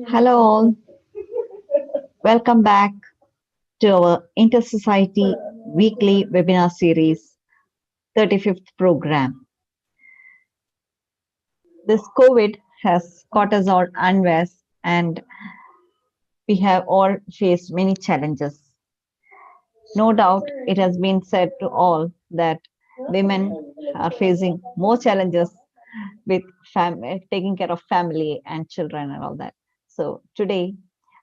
Hello all, welcome back to our Inter-Society weekly webinar series, 35th program. This COVID has caught us all unaware and we have all faced many challenges. No doubt it has been said to all that women are facing more challenges with taking care of family and children and all that. So today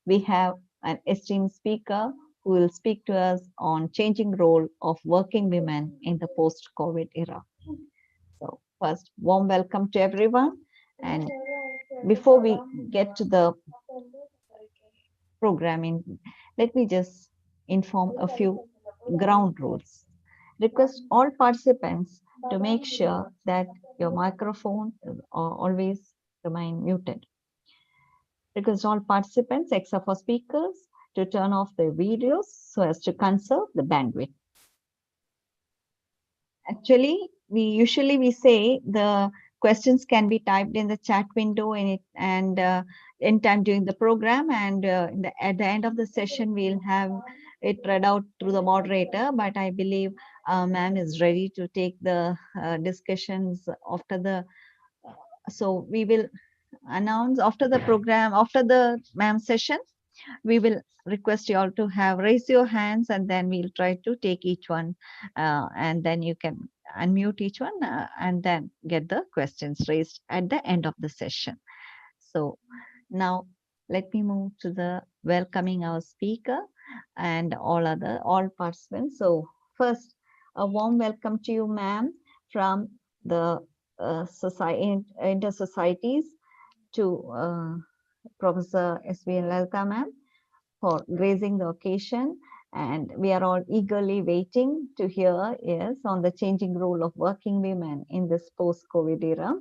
we have an esteemed speaker who will speak to us on changing role of working women in the post-COVID era. So first, warm welcome to everyone. And before we get to the programming, let me just inform a few ground rules. Request all participants to make sure that your microphone always remain muted. Request all participants except for speakers to turn off their videos so as to conserve the bandwidth. Actually, we say the questions can be typed in the chat window and in time during the program, and at the end of the session we'll have it read out through the moderator. But I believe ma'am is ready to take the discussions after the. So we will announce after the program, after the ma'am session, we will request you all to have raise your hands, and then we'll try to take each one, and then you can unmute each one and then get the questions raised at the end of the session. So now let me move to the welcoming our speaker and all participants. So first, a warm welcome to you, ma'am, from the Inter-Societies, to Professor S.V. Lalka ma'am for gracing the occasion, and we are all eagerly waiting to hear on the changing role of working women in this post-COVID era.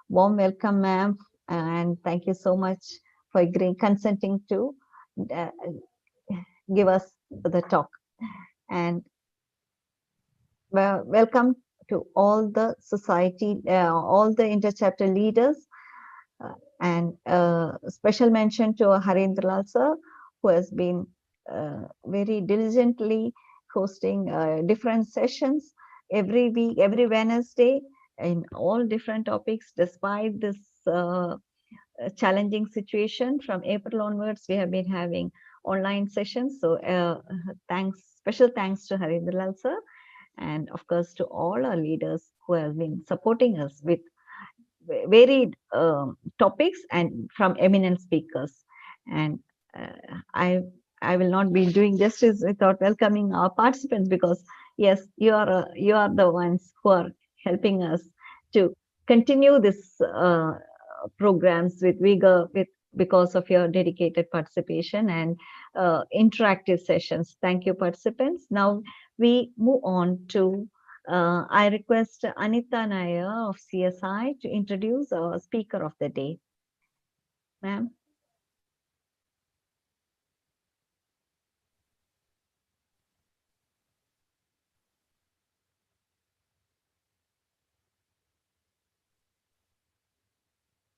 Warm welcome, ma'am, and thank you so much for consenting to give us the talk. And welcome to all the society, all the inter-chapter leaders, and special mention to Harendra Lal sir, who has been very diligently hosting different sessions every week, every Wednesday, in all different topics. Despite this challenging situation, from April onwards, we have been having online sessions. So special thanks to Harendra Lal sir, and of course to all our leaders who have been supporting us with varied topics and from eminent speakers. And I will not be doing justice without welcoming our participants, because yes, you are the ones who are helping us to continue this programs with vigor, because of your dedicated participation and interactive sessions. Thank you, participants. Now we move on to I request Anita Nair of CSI to introduce our speaker of the day. Ma'am.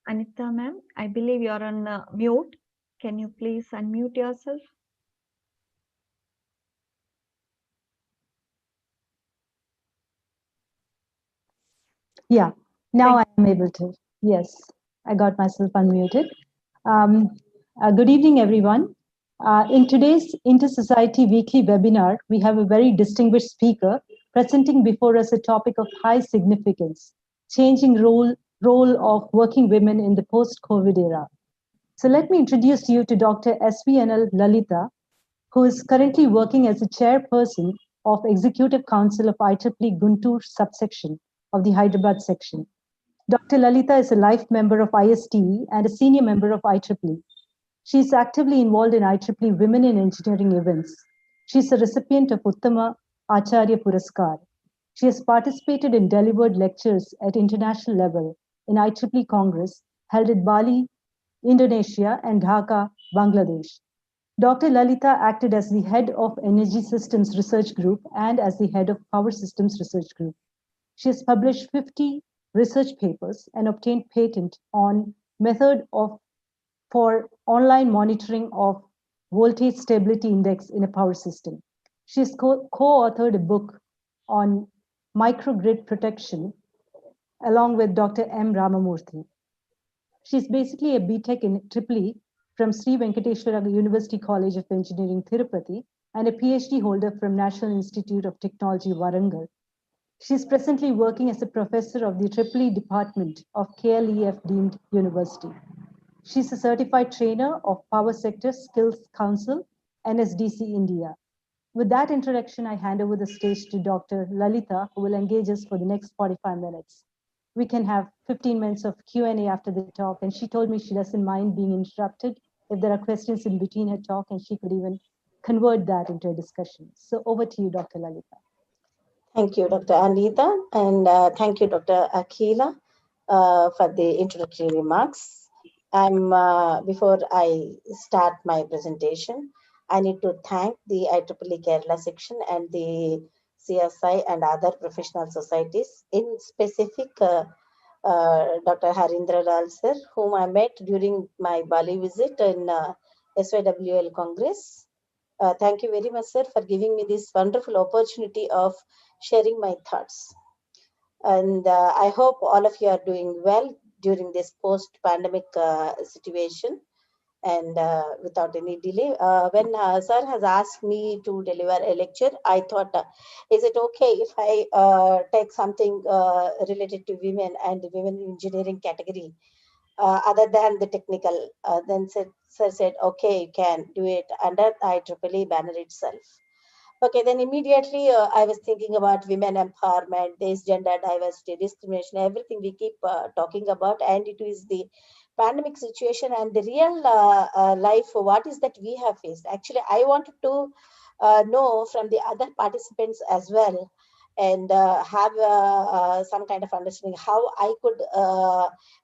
Anita, ma'am, I believe you're on mute. Can you please unmute yourself? Yeah, now I am able to. Yes, I got myself unmuted. Good evening, everyone. In today's Inter-Society Weekly webinar, we have a very distinguished speaker presenting before us a topic of high significance, changing role of working women in the post-COVID era. So let me introduce you to Dr. SVNL Lalita, who is currently working as a chairperson of Executive Council of IEEE Guntur subsection of the Hyderabad section. Dr. Lalita is a life member of ISTE and a senior member of IEEE. She is actively involved in IEEE Women in Engineering events. She is a recipient of Uttama Acharya Puraskar. She has participated in delivered lectures at international level in IEEE Congress held at Bali, Indonesia, and Dhaka, Bangladesh. Dr. Lalita acted as the head of Energy Systems Research Group and as the head of Power Systems Research Group. She has published 50 research papers and obtained patent on method of for online monitoring of voltage stability index in a power system. She has co-authored a book on microgrid protection along with Dr. M. Ramamurthy. She's basically a BTech in EEE from Sri Venkateswara University College of Engineering, Tirupati, and a PhD holder from National Institute of Technology, Warangal. She's presently working as a professor of the EEE Department of KLEF deemed university. She's a certified trainer of Power Sector Skills Council, NSDC India. With that introduction, I hand over the stage to Dr. Lalita, who will engage us for the next 45 minutes. We can have 15 minutes of Q&A after the talk, and she told me she doesn't mind being interrupted if there are questions in between her talk, and she could even convert that into a discussion. So over to you, Dr. Lalita. Thank you, Dr. Anita, and thank you, Dr. Akila, for the introductory remarks. Before I start my presentation, I need to thank the IEEE Kerala Section and the CSI and other professional societies, in specific Dr. Harindra Lal sir, whom I met during my Bali visit in SYWL Congress. Thank you very much, sir, for giving me this wonderful opportunity of sharing my thoughts. And I hope all of you are doing well during this post-pandemic situation. And without any delay, when sir has asked me to deliver a lecture, I thought, is it okay if I take something related to women and the women engineering category, other than the technical? Then sir said, okay, you can do it under IEEE banner itself. Okay, then immediately I was thinking about women empowerment, this gender diversity, discrimination, everything we keep talking about, and it is the pandemic situation and the real life. What is that we have faced? Actually, I wanted to know from the other participants as well, and have some kind of understanding how I could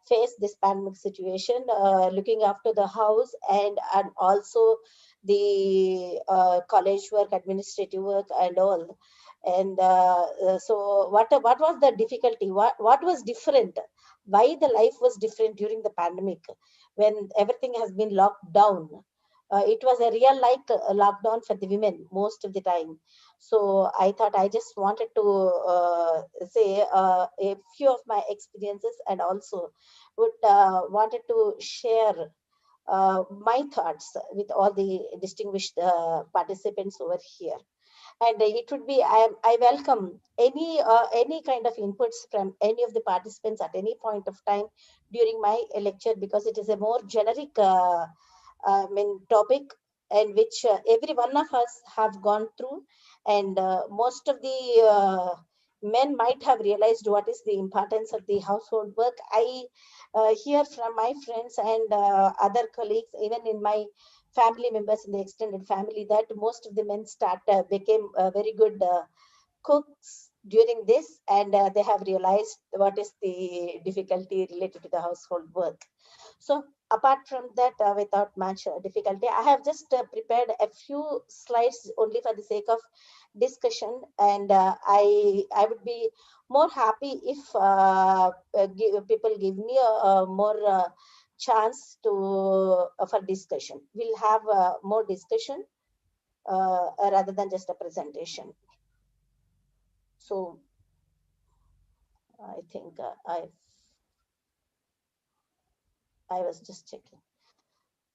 face this pandemic situation, looking after the house and also the college work, administrative work, and all. And so, what was the difficulty? What was different? Why the life was different during the pandemic, when everything has been locked down? It was a real like lockdown for the women most of the time. So I thought I just wanted to say a few of my experiences, and also would wanted to share my thoughts with all the distinguished participants over here. And it would be, I welcome any kind of inputs from any of the participants at any point of time during my lecture, because it is a more generic topic, and which every one of us have gone through, and most of the men might have realized what is the importance of the household work. I hear from my friends and other colleagues, even in my family members in the extended family, that most of the men became very good cooks during this, and they have realized what is the difficulty related to the household work. So apart from that, without much difficulty, I have just prepared a few slides only for the sake of discussion, and I would be more happy if people give me a more chance to for discussion. We'll have more discussion rather than just a presentation. So I think I was just checking.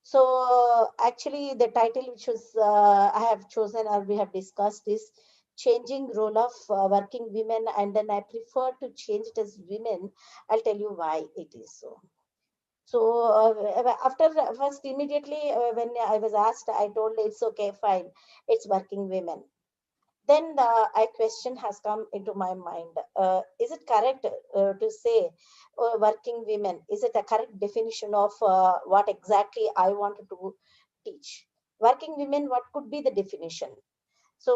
So actually the title which was I have chosen, or we have discussed, is changing role of working women, and then I prefer to change it as women. I'll tell you why it is so. So after first immediately when I was asked, I told it's okay, fine, it's working women. Then a question has come into my mind. Is it correct to say working women? Is it a correct definition of what exactly I wanted to teach? Working women, what could be the definition? So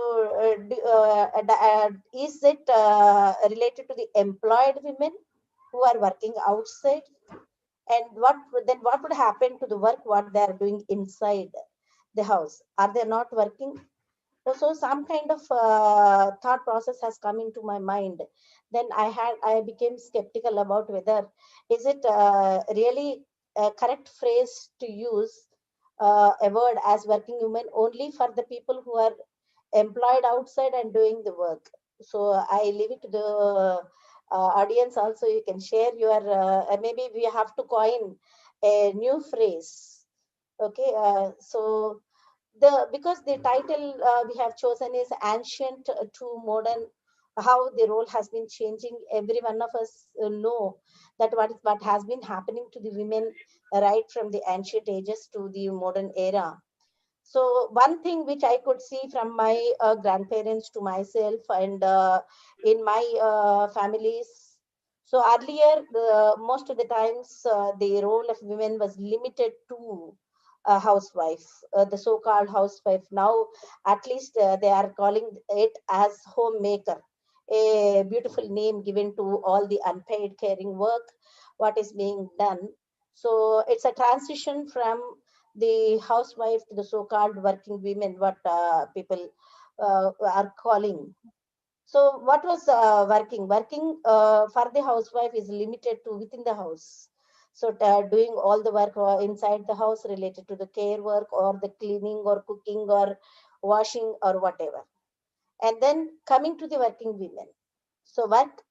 is it related to the employed women who are working outside? And what would happen to the work what they are doing inside the house? Are they not working? So some kind of thought process has come into my mind. Then I became skeptical about whether is it really a correct phrase to use a word as working women only for the people who are employed outside and doing the work. So I leave it to the audience also. You can share your maybe we have to coin a new phrase. Okay, so the because the title we have chosen is ancient to modern, how the role has been changing. Every one of us know that what has been happening to the women right from the ancient ages to the modern era. So one thing which I could see from my grandparents to myself and in my families. So earlier, most of the times, the role of women was limited to a housewife, the so-called housewife. Now, at least they are calling it as homemaker, a beautiful name given to all the unpaid caring work what is being done. So it's a transition from the housewife to the so-called working women, what people are calling. So what was working? Working for the housewife is limited to within the house. So doing all the work inside the house related to the care work or the cleaning or cooking or washing or whatever. And then coming to the working women. So work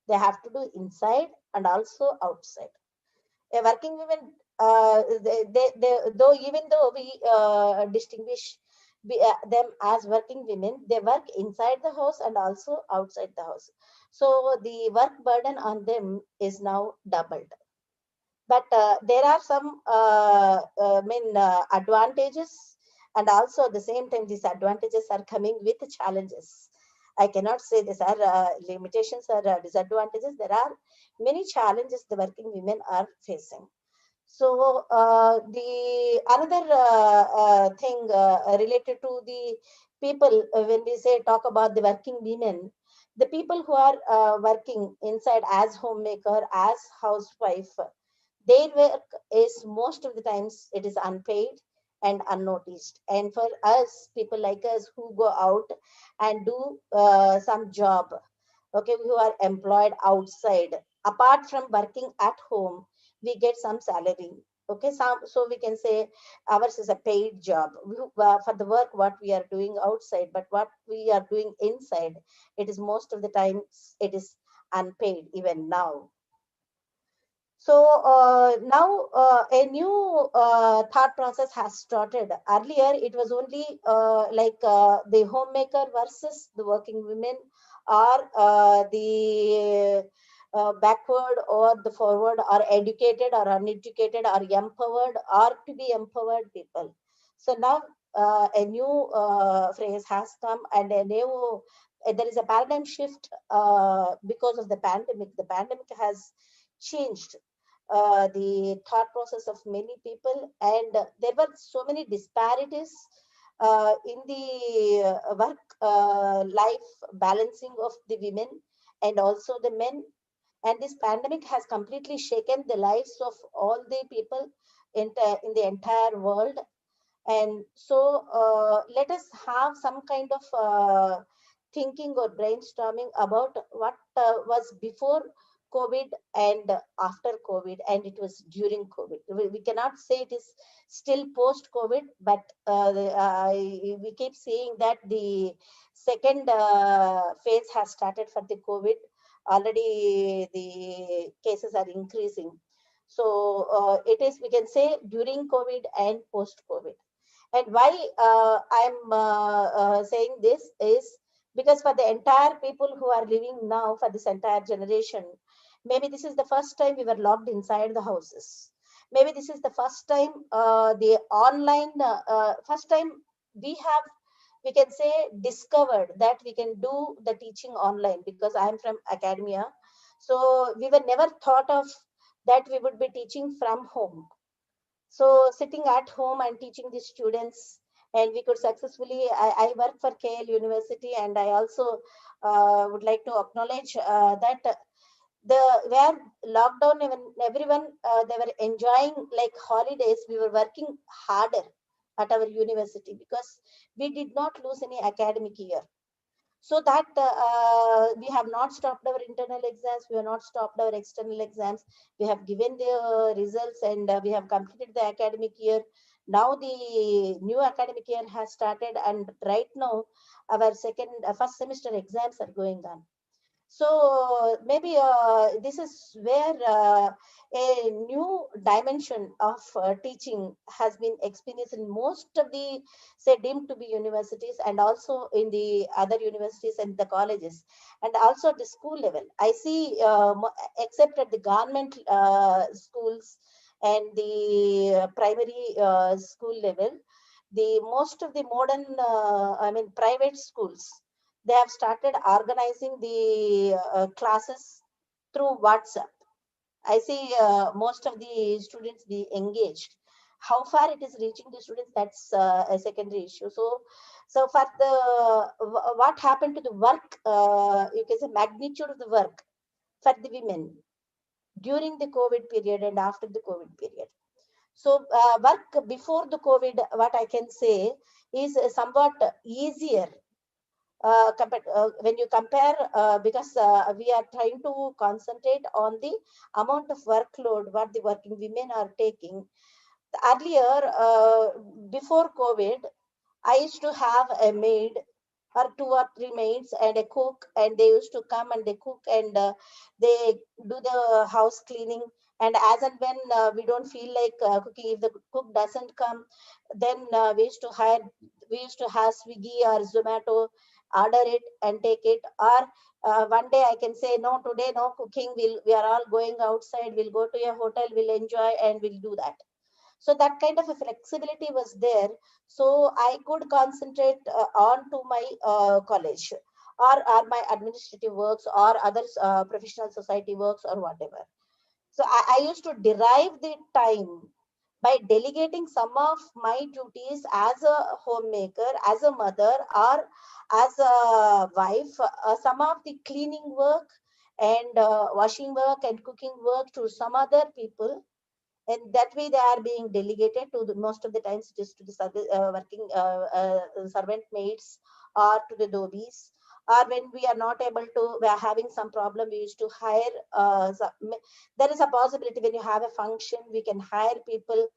they have to do inside and also outside. A working women, though even though we distinguish them as working women, they work inside the house and also outside the house. So the work burden on them is now doubled. But there are some advantages, and also at the same time these advantages are coming with challenges. I cannot say these are limitations or disadvantages. There are many challenges the working women are facing. So the another thing related to the people, when we say talk about the working women, the people who are working inside as homemaker, as housewife, their work is most of the times it is unpaid and unnoticed. And for us, people like us who go out and do some job, okay, who are employed outside, apart from working at home, we get some salary. Okay, so we can say ours is a paid job for the work what we are doing outside, but what we are doing inside, it is most of the times it is unpaid even now. So now a new thought process has started. Earlier, it was only the homemaker versus the working women, or the backward or the forward, or educated or uneducated, or empowered or to be empowered people. So now a new phrase has come, and a new there is a paradigm shift because of the pandemic. The pandemic has changed the thought process of many people, and there were so many disparities in the work life balancing of the women and also the men. And this pandemic has completely shaken the lives of all the people in the entire world. And so let us have some kind of thinking or brainstorming about what was before COVID and after COVID, and it was during COVID. We cannot say it is still post COVID, but we keep saying that the second phase has started for the COVID. Already the cases are increasing. So it is, we can say, during COVID and post COVID. And why I'm saying this is because for the entire people who are living now, for this entire generation, maybe this is the first time we were locked inside the houses. Maybe this is the first time the online, first time we have, we can say, discovered that we can do the teaching online, because I am from academia. So we were never thought of that we would be teaching from home. So sitting at home and teaching the students, and we could successfully. I work for KL University, and I also would like to acknowledge that the where lockdown, even everyone they were enjoying like holidays. We were working harder at our university, because we did not lose any academic year. So that we have not stopped our internal exams, we have not stopped our external exams. We have given the results, and we have completed the academic year. Now the new academic year has started, and right now our first semester exams are going on. So maybe this is where a new dimension of teaching has been experienced in most of the, say, deemed to be universities, and also in the other universities and the colleges, and also at the school level. I see, except at the government schools and the primary school level, the most of the modern, private schools, they have started organizing the classes through WhatsApp. I see most of the students be engaged. How far it is reaching the students, that's a secondary issue. So for the what happened to the work, you can say magnitude of the work for the women during the COVID period and after the COVID period. So work before the COVID, what I can say is somewhat easier when you compare, because we are trying to concentrate on the amount of workload what the working women are taking. Earlier, before COVID, I used to have a maid or two or three maids and a cook, and they used to come and they cook, and they do the house cleaning. And as and when we don't feel like cooking, if the cook doesn't come, then we used to have Swiggy or Zomato, order it and take it. Or one day I can say, no, today no cooking. We are all going outside. We'll go to a hotel. We'll enjoy and we'll do that. So that kind of a flexibility was there. So I could concentrate on to my college, or my administrative works, or other professional society works, or whatever. So I used to derive the time by delegating some of my duties as a homemaker, as a mother, or as a wife, some of the cleaning work and washing work and cooking work to some other people. And that way they are being delegated to the, most of the times it is to the working servant maids, or to the dobbies. Or when we are not able to, we are having some problem, we used to hire there is a possibility when you have a function, we can hire people,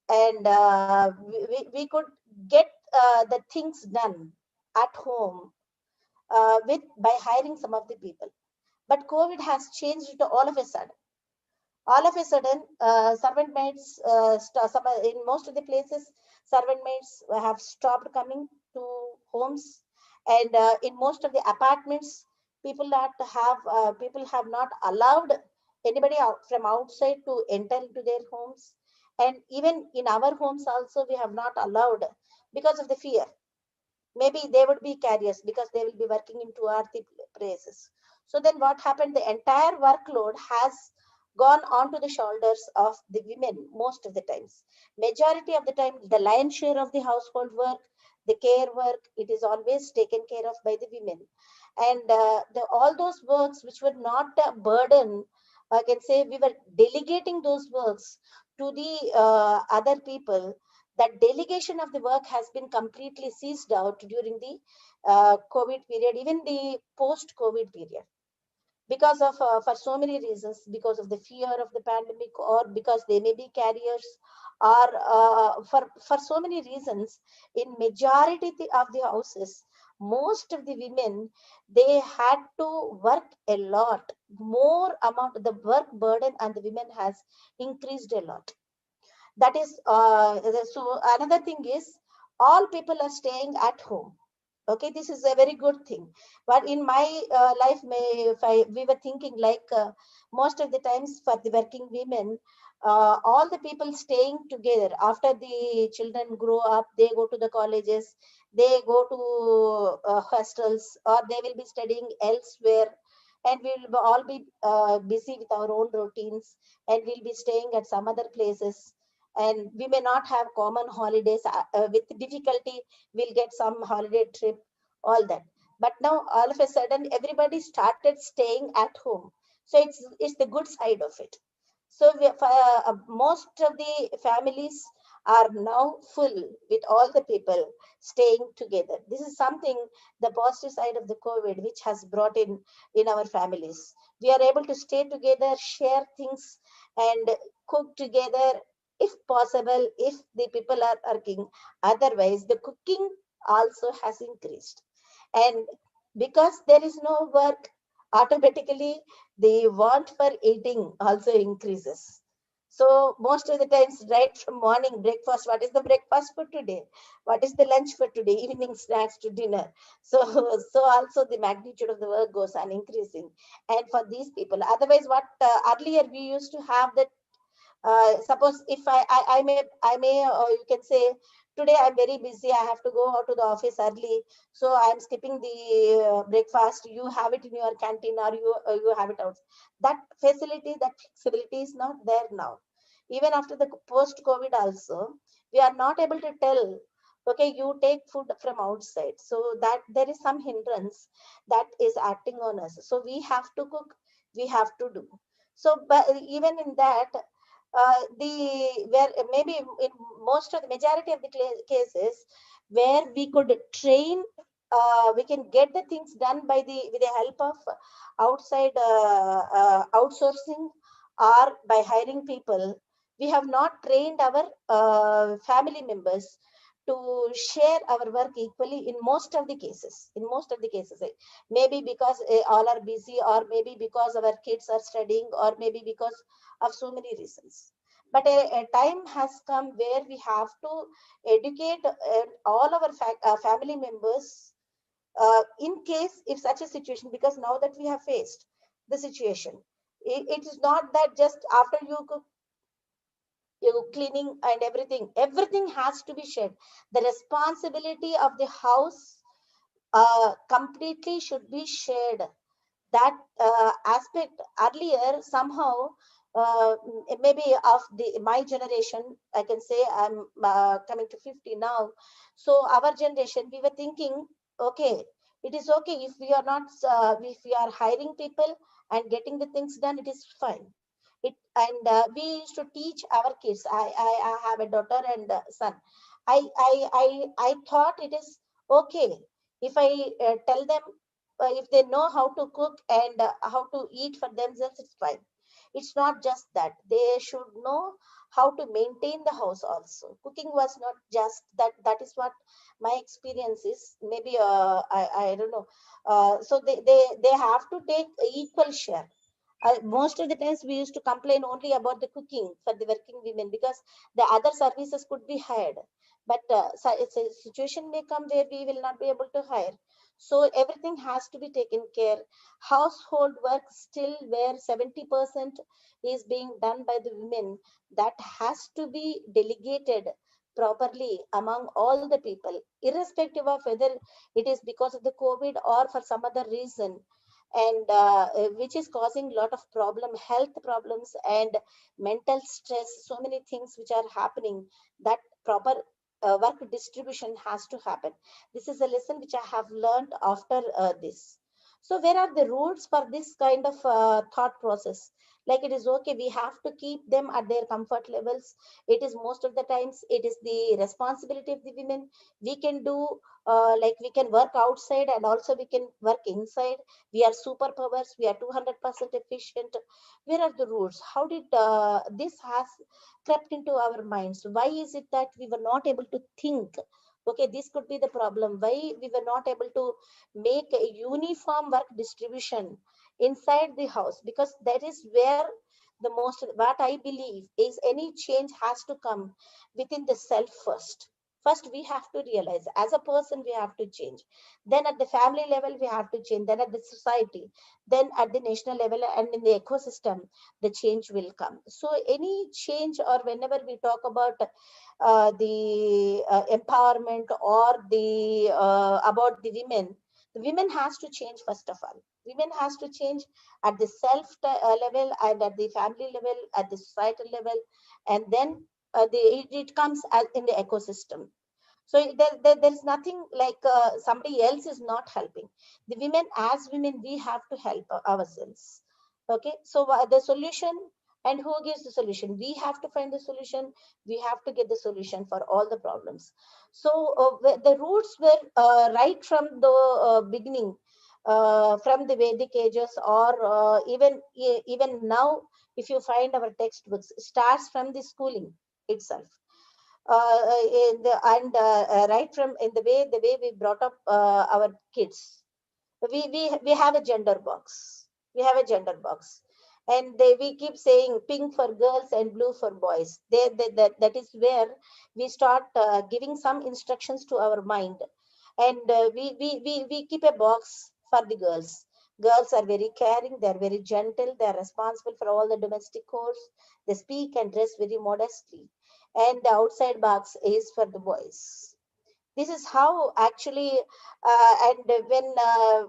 and we could get the things done at home with by hiring some of the people. But COVID has changed it all of a sudden. All of a sudden, servant maids, in most of the places, servant maids have stopped coming to homes, and in most of the apartments, people have not allowed anybody out from outside to enter into their homes, and even in our homes also we have not allowed because of the fear. Maybe they would be carriers because they will be working in two or three places. So then what happened? The entire workload has gone onto the shoulders of the women most of the times. Majority of the time, the lion's share of the household work, the care work, it is always taken care of by the women. And all those works which were not a burden, I can say we were delegating those works to the other people. That delegation of the work has been completely ceased out during the COVID period, even the post-COVID period, because of for so many reasons, because of the fear of the pandemic, or because they may be carriers, or for so many reasons. In majority of the houses, most of the women, they had to work a lot more amount. The work burden on the women has increased a lot. That is so another thing is, all people are staying at home. Okay, this is a very good thing. But in my life, we were thinking like, most of the times for the working women, all the people staying together after the children grow up, they go to the colleges, they go to hostels, or they will be studying elsewhere, and we will all be busy with our own routines, and we'll be staying at some other places, and we may not have common holidays. With difficulty we'll get some holiday trip, all that. But now all of a sudden everybody started staying at home. So it's the good side of it. So most of the families are now full with all the people staying together. This is something, the positive side of the COVID, which has brought in our families. We are able to stay together, share things, and cook together if possible, if the people are working. Otherwise, the cooking also has increased. And because there is no work, automatically the want for eating also increases. So most of the times, right from morning breakfast, what is the breakfast for today? What is the lunch for today? Evening snacks to dinner. So, so also the magnitude of the work goes on increasing. And for these people, otherwise, what earlier we used to have that, suppose if I may, you can say, today I'm very busy, I have to go out to the office early, so I'm skipping the breakfast. You have it in your canteen, or you have it out. That facility, that flexibility is not there now. Even after the post COVID also, we are not able to tell, okay, you take food from outside, so that there is some hindrance that is acting on us. So we have to cook, we have to do. So but even in that, the where maybe in most of the majority of the cases where we could train, we can get the things done by the with the help of outside outsourcing, or by hiring people. We have not trained our family members to share our work equally in most of the cases. In most of the cases, maybe because all are busy, or maybe because our kids are studying, or maybe because of so many reasons. But a time has come where we have to educate all our family members, in case if such a situation, because now that we have faced the situation, it is not that just after you cook, you cleaning and everything has to be shared. The responsibility of the house completely should be shared. That aspect earlier somehow, maybe of the my generation, I can say I'm coming to 50 now. So our generation, we were thinking, okay, it is okay if we are not, if we are hiring people and getting the things done, it is fine. It and we used to teach our kids. I have a daughter and son. I thought it is okay if I tell them, if they know how to cook and how to eat for themselves, it's fine. It's not just that. They should know how to maintain the house also. Cooking was not just that. That is what my experience is. Maybe I don't know. So they have to take equal share. Most of the times we used to complain only about the cooking for the working women, because the other services could be hired. But so it's a situation may come where we will not be able to hire. So everything has to be taken care. Household work still where 70% is being done by the women, that has to be delegated properly among all the people, irrespective of whether it is because of the COVID or for some other reason. And which is causing a lot of health problems and mental stress, so many things which are happening. That proper work distribution has to happen. This is a lesson which I have learned after this. So where are the rules for this kind of thought process? Like, it is okay, we have to keep them at their comfort levels. It is most of the times it is the responsibility of the women. We can do, like, we can work outside and also we can work inside. We are superpowers, we are 200% efficient. Where are the rules? How did this has crept into our minds? Why is it that we were not able to think, okay, this could be the problem? Why we were not able to make a uniform work distribution inside the house? Because that is where the most, what I believe is, any change has to come within the self first. First we have to realize, as a person we have to change. Then at the family level we have to change. Then at the society, then at the national level and in the ecosystem, the change will come. So any change, or whenever we talk about the empowerment, or the about the women has to change. First of all, women has to change at the self level, and at the family level, at the societal level, and then it comes as in the ecosystem. So there's nothing like somebody else is not helping. The women, as women, we have to help ourselves. Okay, so the solution, And who gives the solution? We have to find the solution. We have to get the solution for all the problems. So the roots were right from the beginning, from the Vedic ages, or even now, if you find our textbooks, starts from the schooling itself. Right from in the way we brought up our kids, we have a gender box. We have a gender box, and we keep saying pink for girls and blue for boys. That is where we start giving some instructions to our mind, and we keep a box for the girls. Girls are very caring, they are very gentle, they are responsible for all the domestic chores, they speak and dress very modestly, and the outside box is for the boys. This is how actually, and when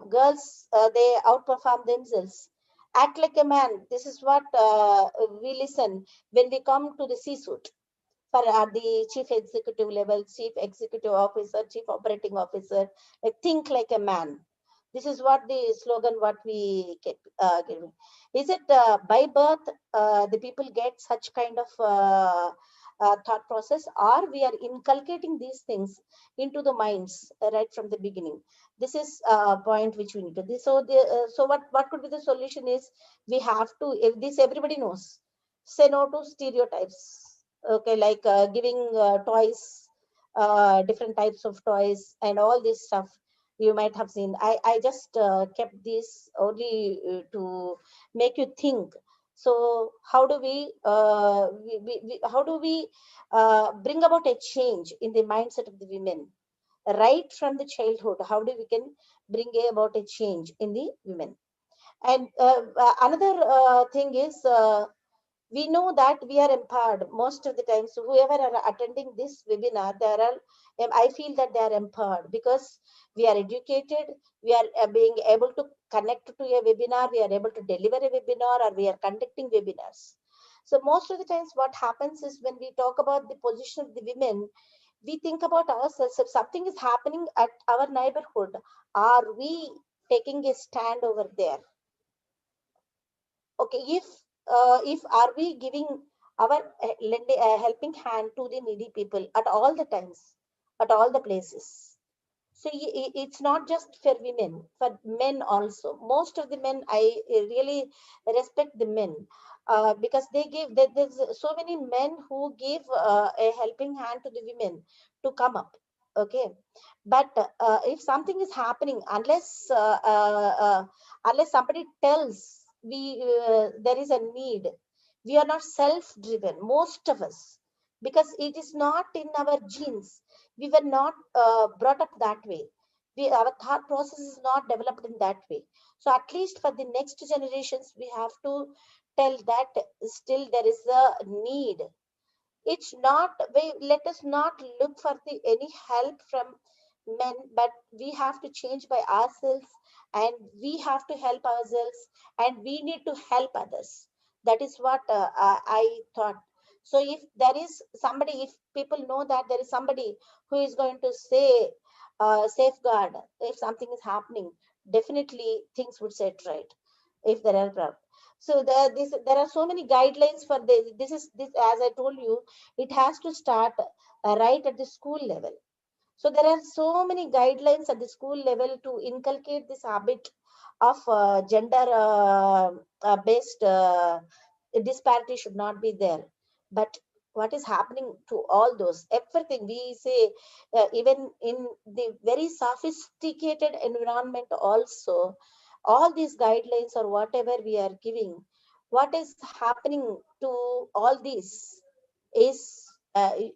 girls they outperform themselves, act like a man. This is what we listen when we come to the C-suite for the chief executive level, chief executive officer, chief operating officer. Like, think like a man. This is what the slogan what we keep giving. Is it by birth the people get such kind of thought process, or we are inculcating these things into the minds right from the beginning? This is a point which we need to. So what could be the solution is, we have to, if this everybody knows, say no to stereotypes. Okay, like giving toys, different types of toys and all this stuff. You might have seen, I just kept this only to make you think. So how do how do we bring about a change in the mindset of the women right from the childhood? How do we can bring about a change in the women? And another thing is, we know that we are empowered most of the time. So whoever are attending this webinar, there are, I feel that they are empowered because we are educated, we are being able to connect to a webinar, we are able to deliver a webinar, or we are conducting webinars. So most of the times what happens is, when we talk about the position of the women, we think about ourselves. If something is happening at our neighborhood, are we taking a stand over there? Okay, if are we giving our helping hand to the needy people at all the times, at all the places? So it's not just for women, for men also. Most of the men, I really respect the men, because they give, there's so many men who give a helping hand to the women to come up. Okay, but if something is happening, unless somebody tells, we there is a need, we are not self driven, most of us, because it is not in our genes. We were not brought up that way. Our thought process is not developed in that way. So at least for the next generations, we have to tell that still there is a need. It's not, let us not look for any help from men, but we have to change by ourselves, and we have to help ourselves, and we need to help others. That is what I thought. So if there is somebody, if people know that there is somebody who is going to say, safeguard, if something is happening, definitely things would set right if there are problems. So there are so many guidelines for this. This, as I told you, it has to start right at the school level. So there are so many guidelines at the school level to inculcate this habit of gender based disparity should not be there. But what is happening to all those, everything we say, even in the very sophisticated environment also, all these guidelines or whatever we are giving, what is happening to all these is, I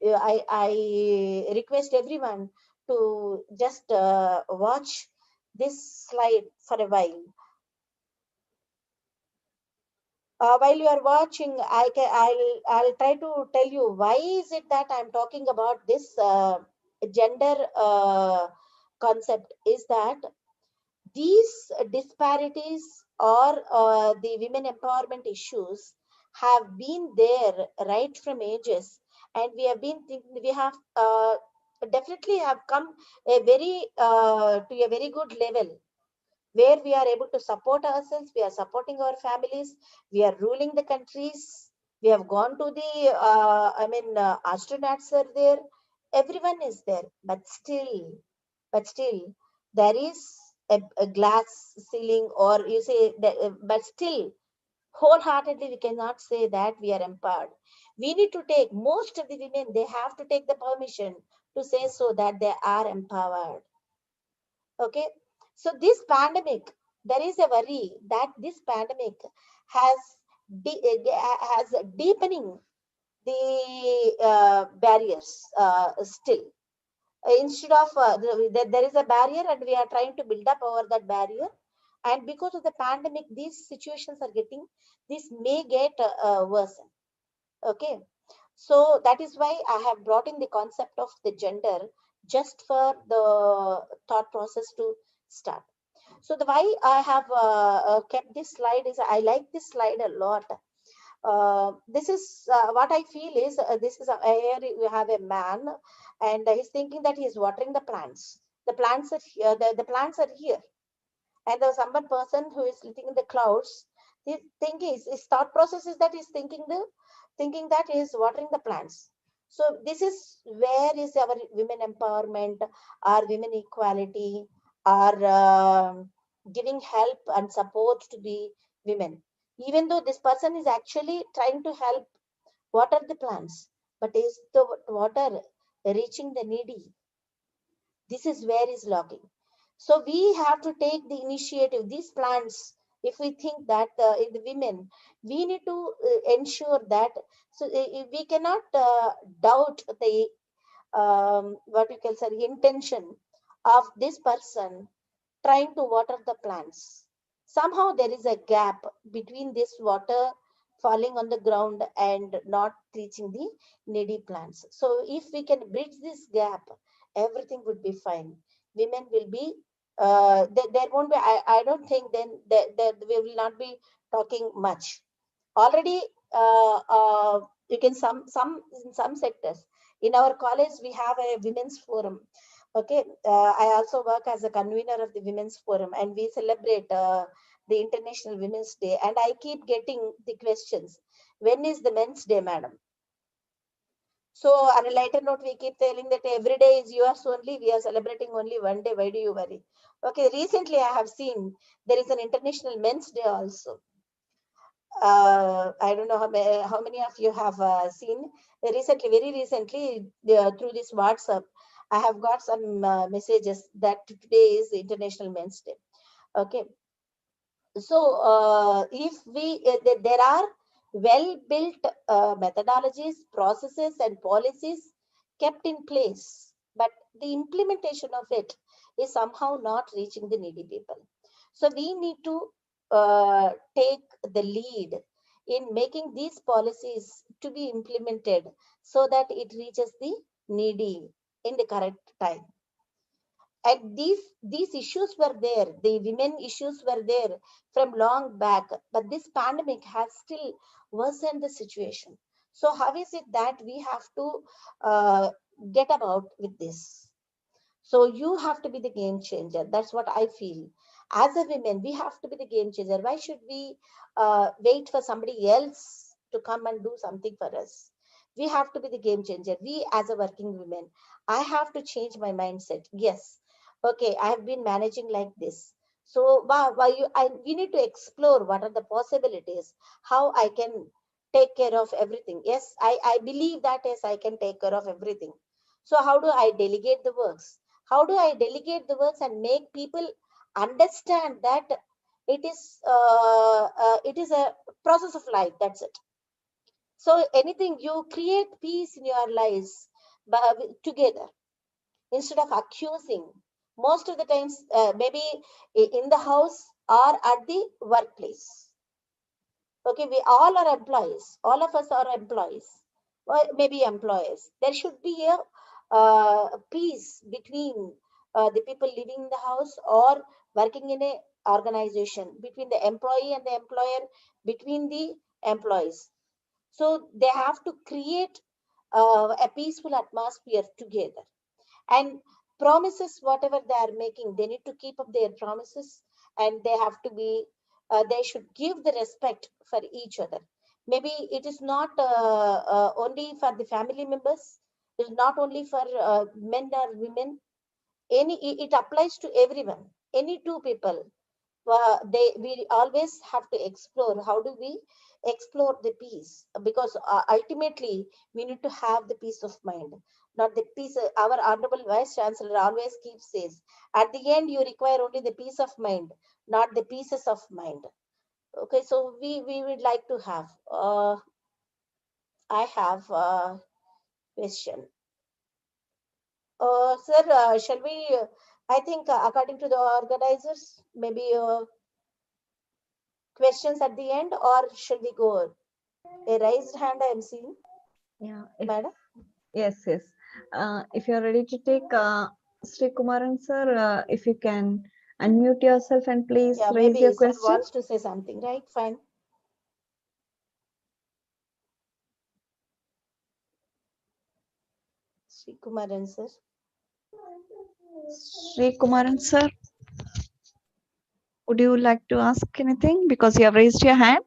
request everyone to just watch this slide for a while. While you are watching, I'll try to tell you why is it that I'm talking about this gender concept. Is that these disparities or the women empowerment issues have been there right from ages, and we have definitely have come a very to a very good level, where we are able to support ourselves, we are supporting our families, we are ruling the countries, We have gone to the, astronauts are there. Everyone is there, but still, there is a glass ceiling, or you say, but still, wholeheartedly, we cannot say that we are empowered. We need to take, most of the women, they have to take the permission to say so that they are empowered. Okay. So this pandemic, there is a worry that this pandemic has has deepening the barriers still. Instead of there is a barrier and we are trying to build up over that barrier, and because of the pandemic these situations are getting, this may get worse. Okay. So that is why I have brought in the concept of the gender, just for the thought process to start. So the why I have kept this slide is I like this slide a lot. This is what I feel is, this is here we have a man, and he's thinking that he's watering the plants. The plants are here. The plants are here, and there's some person who is sitting in the clouds. His thinking, his thought process is that he's thinking that he is watering the plants. So this is where is our women empowerment, our women equality, our giving help and support to the women. Even though this person is actually trying to help water the plants, but is the water reaching the needy? This is where is locking. So we have to take the initiative. These plants, if we think that in the women, we need to ensure that. So we cannot doubt the what you can say intention of this person trying to water the plants. Somehow there is a gap between this water falling on the ground and not reaching the needy plants. So if we can bridge this gap, everything would be fine. Women will be, there won't be, I don't think then we will not be talking much. Already, you can some in some sectors. In our college, we have a women's forum. Okay, I also work as a convener of the women's forum, and we celebrate the International Women's Day. And I keep getting the questions: when is the Men's Day, madam? So on a lighter note, we keep telling that every day is yours only. We are celebrating only one day. Why do you worry? Okay, recently I have seen there is an International Men's Day also. I don't know how many of you have seen recently, very recently, through this WhatsApp, I have got some messages that today is International Men's Day. Okay. So if there are well built methodologies, processes and policies kept in place, but the implementation of it is somehow not reaching the needy people. So we need to take the lead in making these policies to be implemented so that it reaches the needy in the correct time. And these issues were there, the women issues were there from long back, but this pandemic has still worsened the situation. So how is it that we have to uh, get about with this? So you have to be the game changer. That's what I feel. As a woman, we have to be the game changer. Why should we wait for somebody else to come and do something for us? We have to be the game changer. We, as a working woman, I have to change my mindset. Yes, okay, I have been managing like this. So we need to explore what are the possibilities, how I can take care of everything. Yes, I believe that yes, I can take care of everything. So how do I delegate the works? How do I delegate the works and make people understand that it is a process of life? That's it. So anything, you create peace in your lives together instead of accusing. Most of the times, maybe in the house or at the workplace. Okay, we all are employees. All of us are employees, or maybe employers. There should be a peace between the people living in the house or working in a organization, between the employee and the employer, between the employees. So they have to create a peaceful atmosphere together. And promises, whatever they are making, they need to keep up their promises, and they have to be they should give the respect for each other. Maybe it is not only for the family members, it is not only for men or women. It applies to everyone, any two people. We always have to explore how do we explore the peace, because ultimately we need to have the peace of mind, not the peace. Our honorable vice chancellor always keeps says, at the end you require only the peace of mind, not the pieces of mind. Okay, so we would like to have I have a question. Sir, shall we I think according to the organizers, maybe questions at the end, or shall we go? A raised hand I am seeing, Yeah. madam. Yes, yes. If you're ready to take Sri Kumaran sir, if you can unmute yourself and please Yeah, raise your maybe sir question. wants to say something, right? Fine. Sri Kumaran sir. Sri Kumaran sir, would you like to ask anything because you have raised your hand?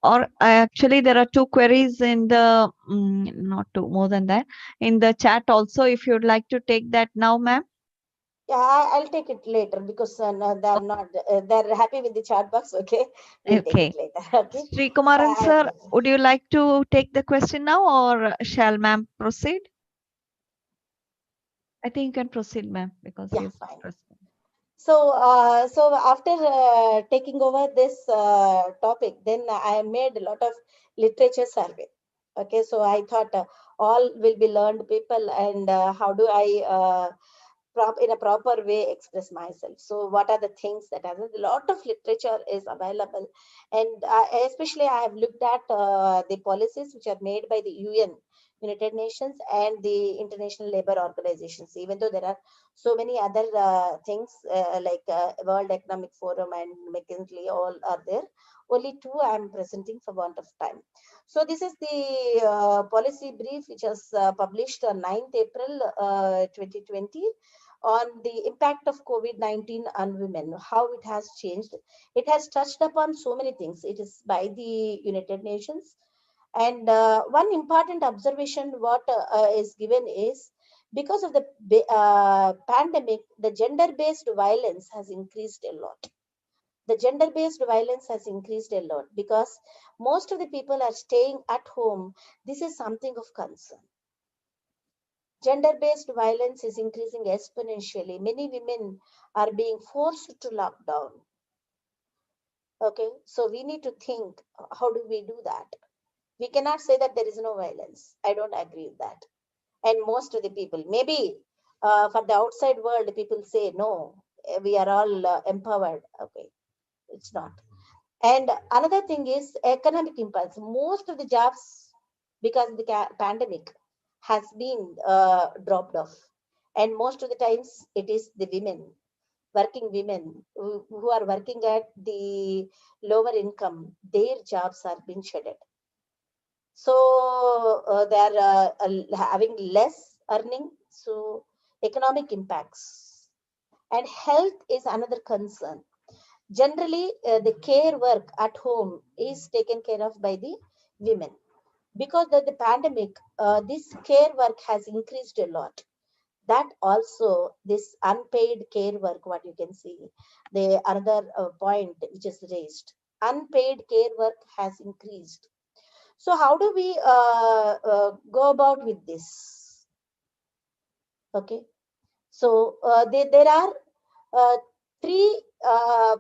Or actually, there are two queries in the not two, more than that, in the chat also. If you'd like to take that now, ma'am. Yeah, I'll take it later because no, they're not. They're happy with the chat box. Okay, we'll take Okay. it later. Okay. Sri Kumaran sir, Okay. would you like to take the question now or shall ma'am proceed? I think you can proceed, ma'am, because Yeah, he's fine. proceeding. So after taking over this topic, then I made a lot of literature survey. Okay, so I thought all will be learned people, and how do I in a proper way express myself. So what are the things that are a lot of literature is available, and especially I have looked at the policies which are made by the UN, United Nations, and the International Labor Organizations. Even though there are so many other things like World Economic Forum and McKinsey, all are there. Only two I am presenting for want of time. So this is the policy brief which was published on 9th April 2020 on the impact of COVID-19 on women, how it has changed. It has touched upon so many things. It is by the United Nations. And one important observation what is given is because of the pandemic, the gender-based violence has increased a lot. The gender-based violence has increased a lot because most of the people are staying at home. This is something of concern. Gender-based violence is increasing exponentially. Many women are being forced to lock down. Okay, so we need to think how do we do that? We cannot say that there is no violence. I don't agree with that. And most of the people, maybe for the outside world, people say no, we are all empowered. Okay, it's not. And another thing is economic impulse. Most of the jobs, because of the pandemic, has been dropped off. And most of the times, it is the women, working women who are working at the lower income, their jobs are being shedded. So they are having less earning. So economic impacts. And health is another concern. Generally, the care work at home is taken care of by the women. Because of the pandemic, this care work has increased a lot. That also, this unpaid care work, what you can see, the another point which is raised, unpaid care work has increased. So how do we go about with this? Okay, so there are uh, three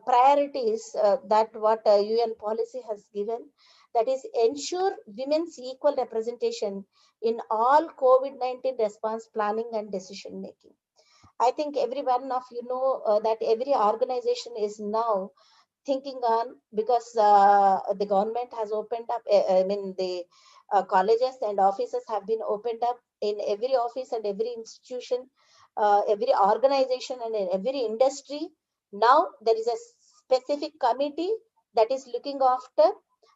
priorities that what UN policy has given, that is ensure women's equal representation in all COVID-19 response planning and decision making. I think every one of you know that every organization is now thinking on, because the government has opened up, I mean the colleges and offices have been opened up in every office and every institution, every organization and in every industry. Now there is a specific committee that is looking after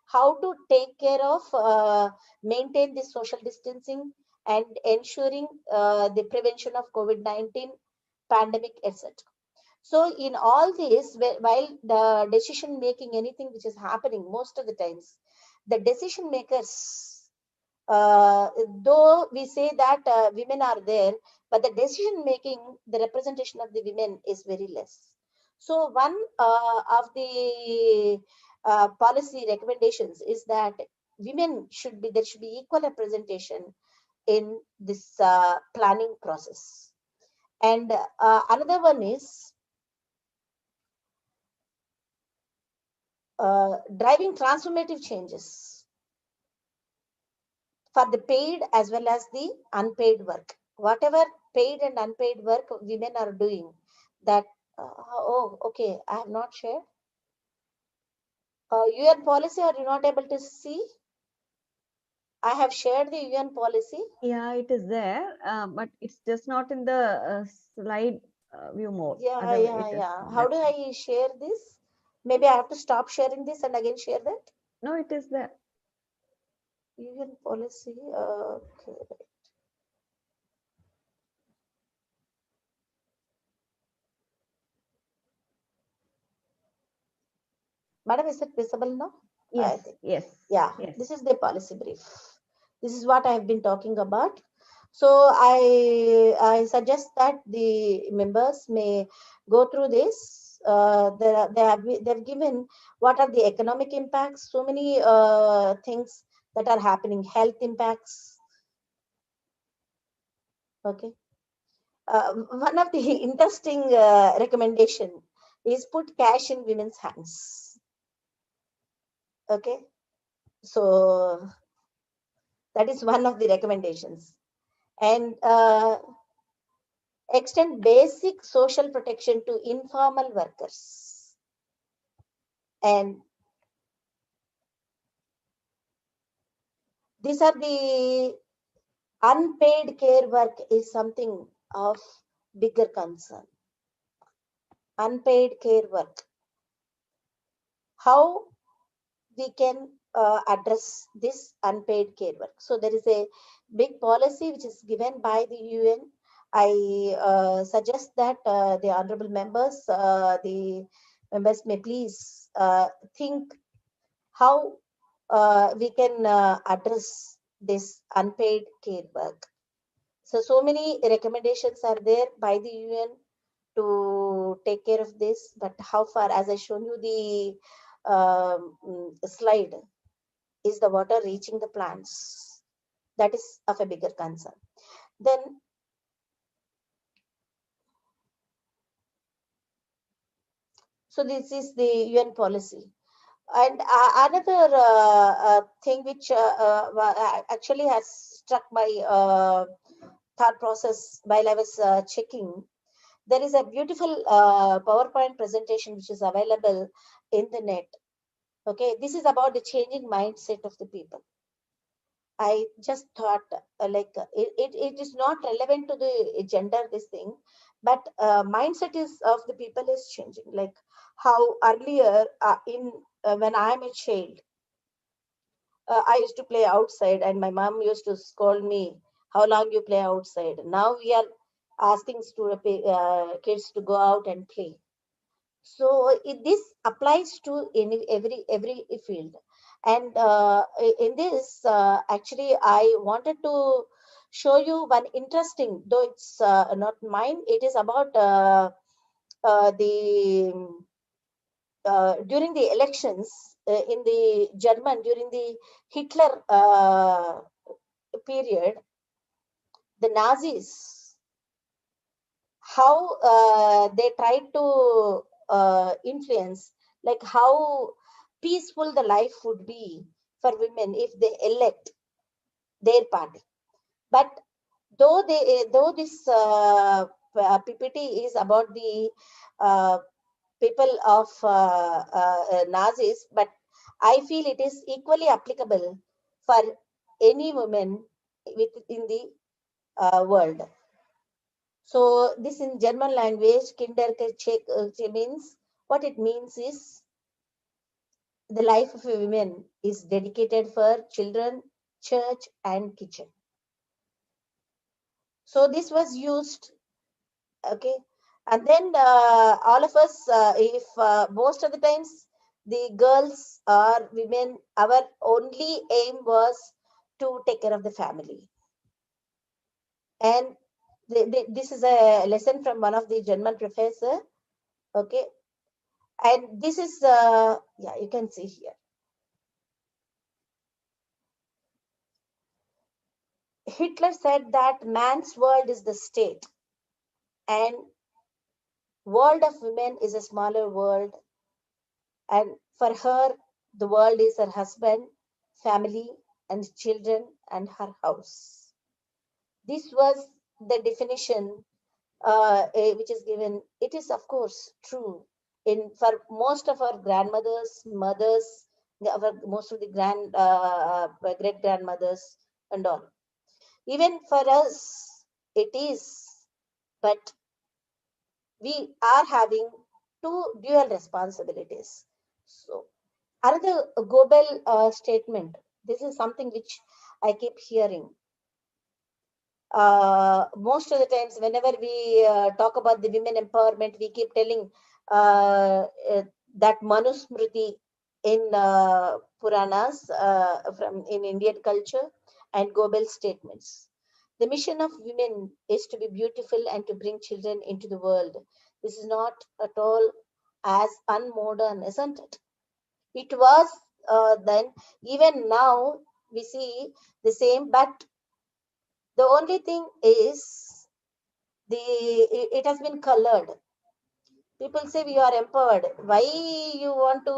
how to take care of, maintain this social distancing and ensuring the prevention of COVID-19 pandemic, etc. So in all this, while the decision making, anything which is happening, most of the times, the decision makers, though we say that women are there, but the decision making, the representation of the women is very less. So one of the policy recommendations is that there should be equal representation in this planning process. And another one is driving transformative changes for the paid as well as the unpaid work. Whatever paid and unpaid work women are doing, that, oh, okay, I have not shared. UN policy, are you not able to see? I have shared the UN policy. Yeah, it is there, but it's just not in the slide view mode. Yeah, Other yeah, it is yeah. How there. do I share this? Maybe I have to stop sharing this and again share that. No, it is there. UN policy. Okay. Madam, is it visible now? I Yes, think. yes, Yeah, yes. this is the policy brief. This is what I have been talking about. So I suggest that the members may go through this. They've given what are the economic impacts, so many things that are happening, health impacts. Okay. One of the interesting recommendation is put cash in women's hands. Okay. So that is one of the recommendations. And extend basic social protection to informal workers. And these are the unpaid care work is something of bigger concern. Unpaid care work. How we can address this unpaid care work. So there is a big policy which is given by the UN. I suggest that the honorable members, the members may please think how we can address this unpaid care work. So many recommendations are there by the UN to take care of this, but how far, as I shown you the slide, is the water reaching the plants? That is of a bigger concern. Then, so this is the UN policy. And another thing which actually has struck my thought process while I was checking, there is a beautiful PowerPoint presentation which is available in the net. Okay, this is about the changing mindset of the people. I just thought it is not relevant to the gender, this thing, but mindset is of the people is changing. Like how earlier in when I am a child, I used to play outside, and my mom used to scold me, "How long you play outside?" Now we are asking kids to go out and play. So this applies to every field. And in this, actually, I wanted to show you one interesting, though it's not mine. It is about the during the elections in the German during the Hitler period, the Nazis, how they tried to influence, like how peaceful the life would be for women if they elect their party. But though this PPT is about the uh, people of Nazis, but I feel it is equally applicable for any woman within the world. So this in German language, Kinderkirche means, what it means is the life of a woman is dedicated for children, church, and kitchen. So this was used, okay, And then all of us, if most of the times the girls or women, our only aim was to take care of the family. And this is a lesson from one of the German professor. Okay. And this is, yeah, you can see here. Hitler said that man's world is the state and world of women is a smaller world. And for her, the world is her husband, family, and children, and her house. This was the definition which is given. It is, of course, true in for most of our grandmothers, mothers, most of the great grandmothers, and all. Even for us, it is, but we are having two dual responsibilities. So, another Gobel statement. This is something which I keep hearing. Most of the times, whenever we talk about the women empowerment, we keep telling that Manusmriti in Puranas from in Indian culture and Gobel statements. The mission of women is to be beautiful and to bring children into the world. This is not at all as unmodern, isn't it? It was then, even now we see the same, but the only thing is it has been colored. People say we are empowered. Why you want to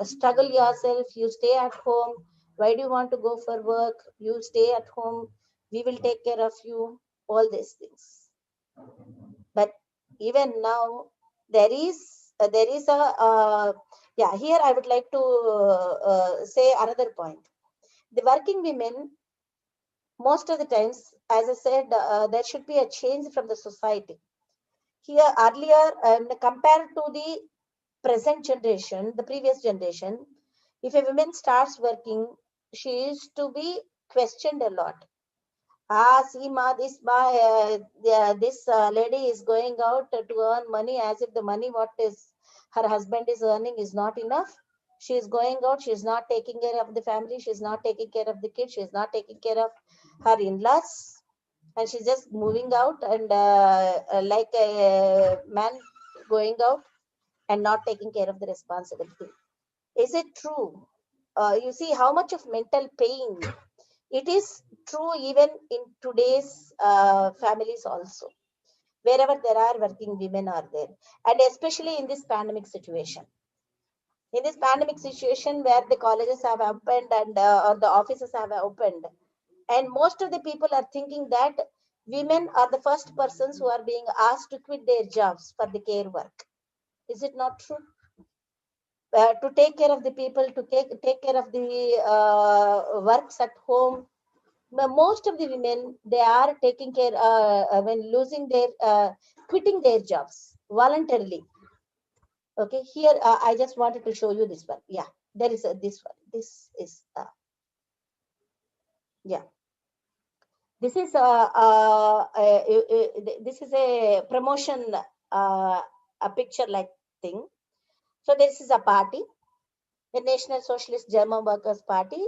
struggle yourself? You stay at home. Why do you want to go for work? You stay at home. We will take care of you. All these things. But even now, there is a yeah. Here I would like to say another point. The working women, most of the times, as I said, there should be a change from the society. Here, earlier, compared to the present generation, the previous generation, if a woman starts working, she is to be questioned a lot. Ah, see, ma, this lady is going out to earn money as if the money what is her husband is earning is not enough. She is going out, she is not taking care of the family, she is not taking care of the kids, she is not taking care of her in-laws, and she's just moving out and like a man going out and not taking care of the responsibility. Is it true? You see how much of mental pain it is true even in today's families also, wherever there are working women are there, and especially in this pandemic situation. In this pandemic situation where the colleges have opened and or the offices have opened, and most of the people are thinking that women are the first persons who are being asked to quit their jobs for the care work. Is it not true? To take care of the people, to take care of the works at home. But most of the women, they are taking care, when losing their, quitting their jobs voluntarily. Okay, here I just wanted to show you this one. Yeah, there is this one. This is, yeah. This is this is a promotion, a picture like thing. So this is a party, the National Socialist German Workers Party,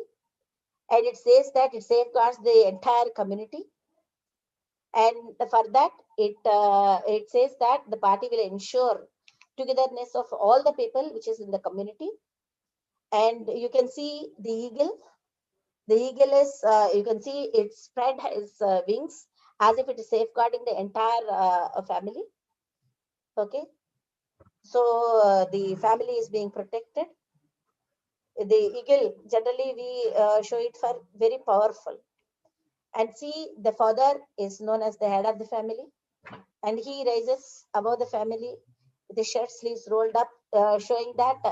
and it says that it safeguards the entire community. And for that, it says that the party will ensure togetherness of all the people which is in the community. And you can see the eagle. The eagle is, you can see it spread its wings as if it is safeguarding the entire family. Okay. So the family is being protected. The eagle, generally we show it for very powerful. And see, the father is known as the head of the family. And he rises above the family with the shirt sleeves rolled up, showing that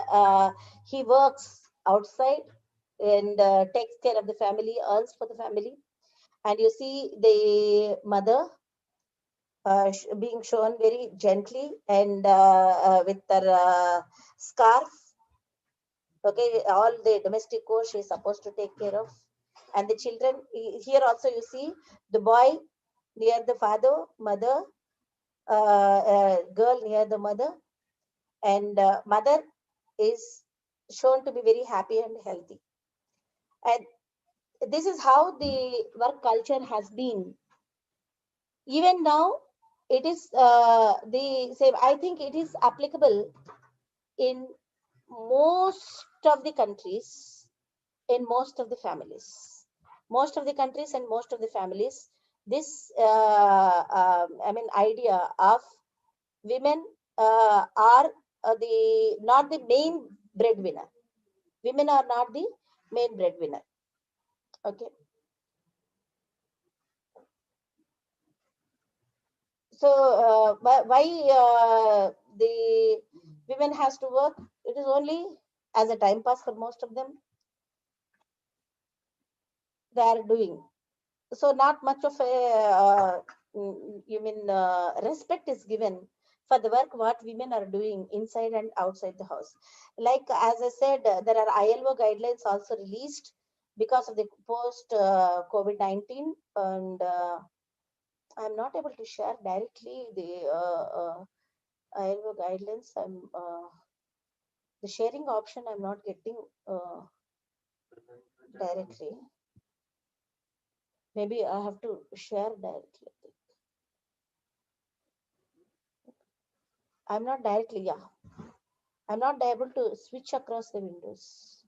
he works outside and takes care of the family, earns for the family. And you see the mother being shown very gently and with her scarf. Okay, all the domestic chores she is supposed to take care of. And the children, here also you see the boy near the father, mother, girl near the mother, and mother is shown to be very happy and healthy. And this is how the work culture has been. Even now, it is the same. I think it is applicable in most of the countries, in most of the families. Most of the countries and most of the families, this idea of women are the not the main breadwinner. Women are not the main breadwinner. Okay. So why the women has to work? It is only as a time pass for most of them. They are doing so. Not much of a respect is given for the work what women are doing inside and outside the house. Like as I said, there are ILO guidelines also released because of the post COVID-19, and I'm not able to share directly the ILO guidelines. The sharing option I'm not getting directly. Maybe I have to share directly. I'm not directly, yeah. I'm not able to switch across the windows.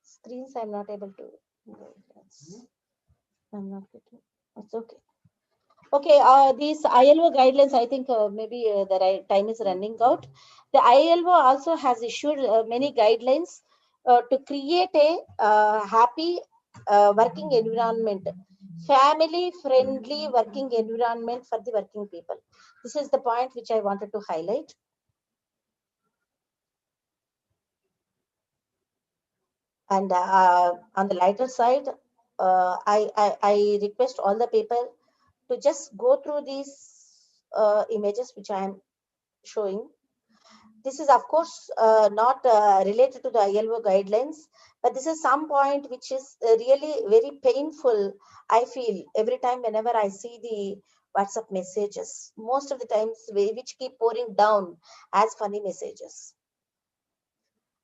Screens I'm not able to. I'm not getting. It's okay. Okay, these ILO guidelines, I think maybe the time is running out. The ILO also has issued many guidelines to create a happy working environment, family friendly working environment for the working people. This is the point which I wanted to highlight. And on the lighter side, I request all the people to just go through these images which I am showing. This is, of course, not related to the ILO guidelines, but this is some point which is really very painful. I feel every time whenever I see the WhatsApp messages, most of the times which keep pouring down as funny messages.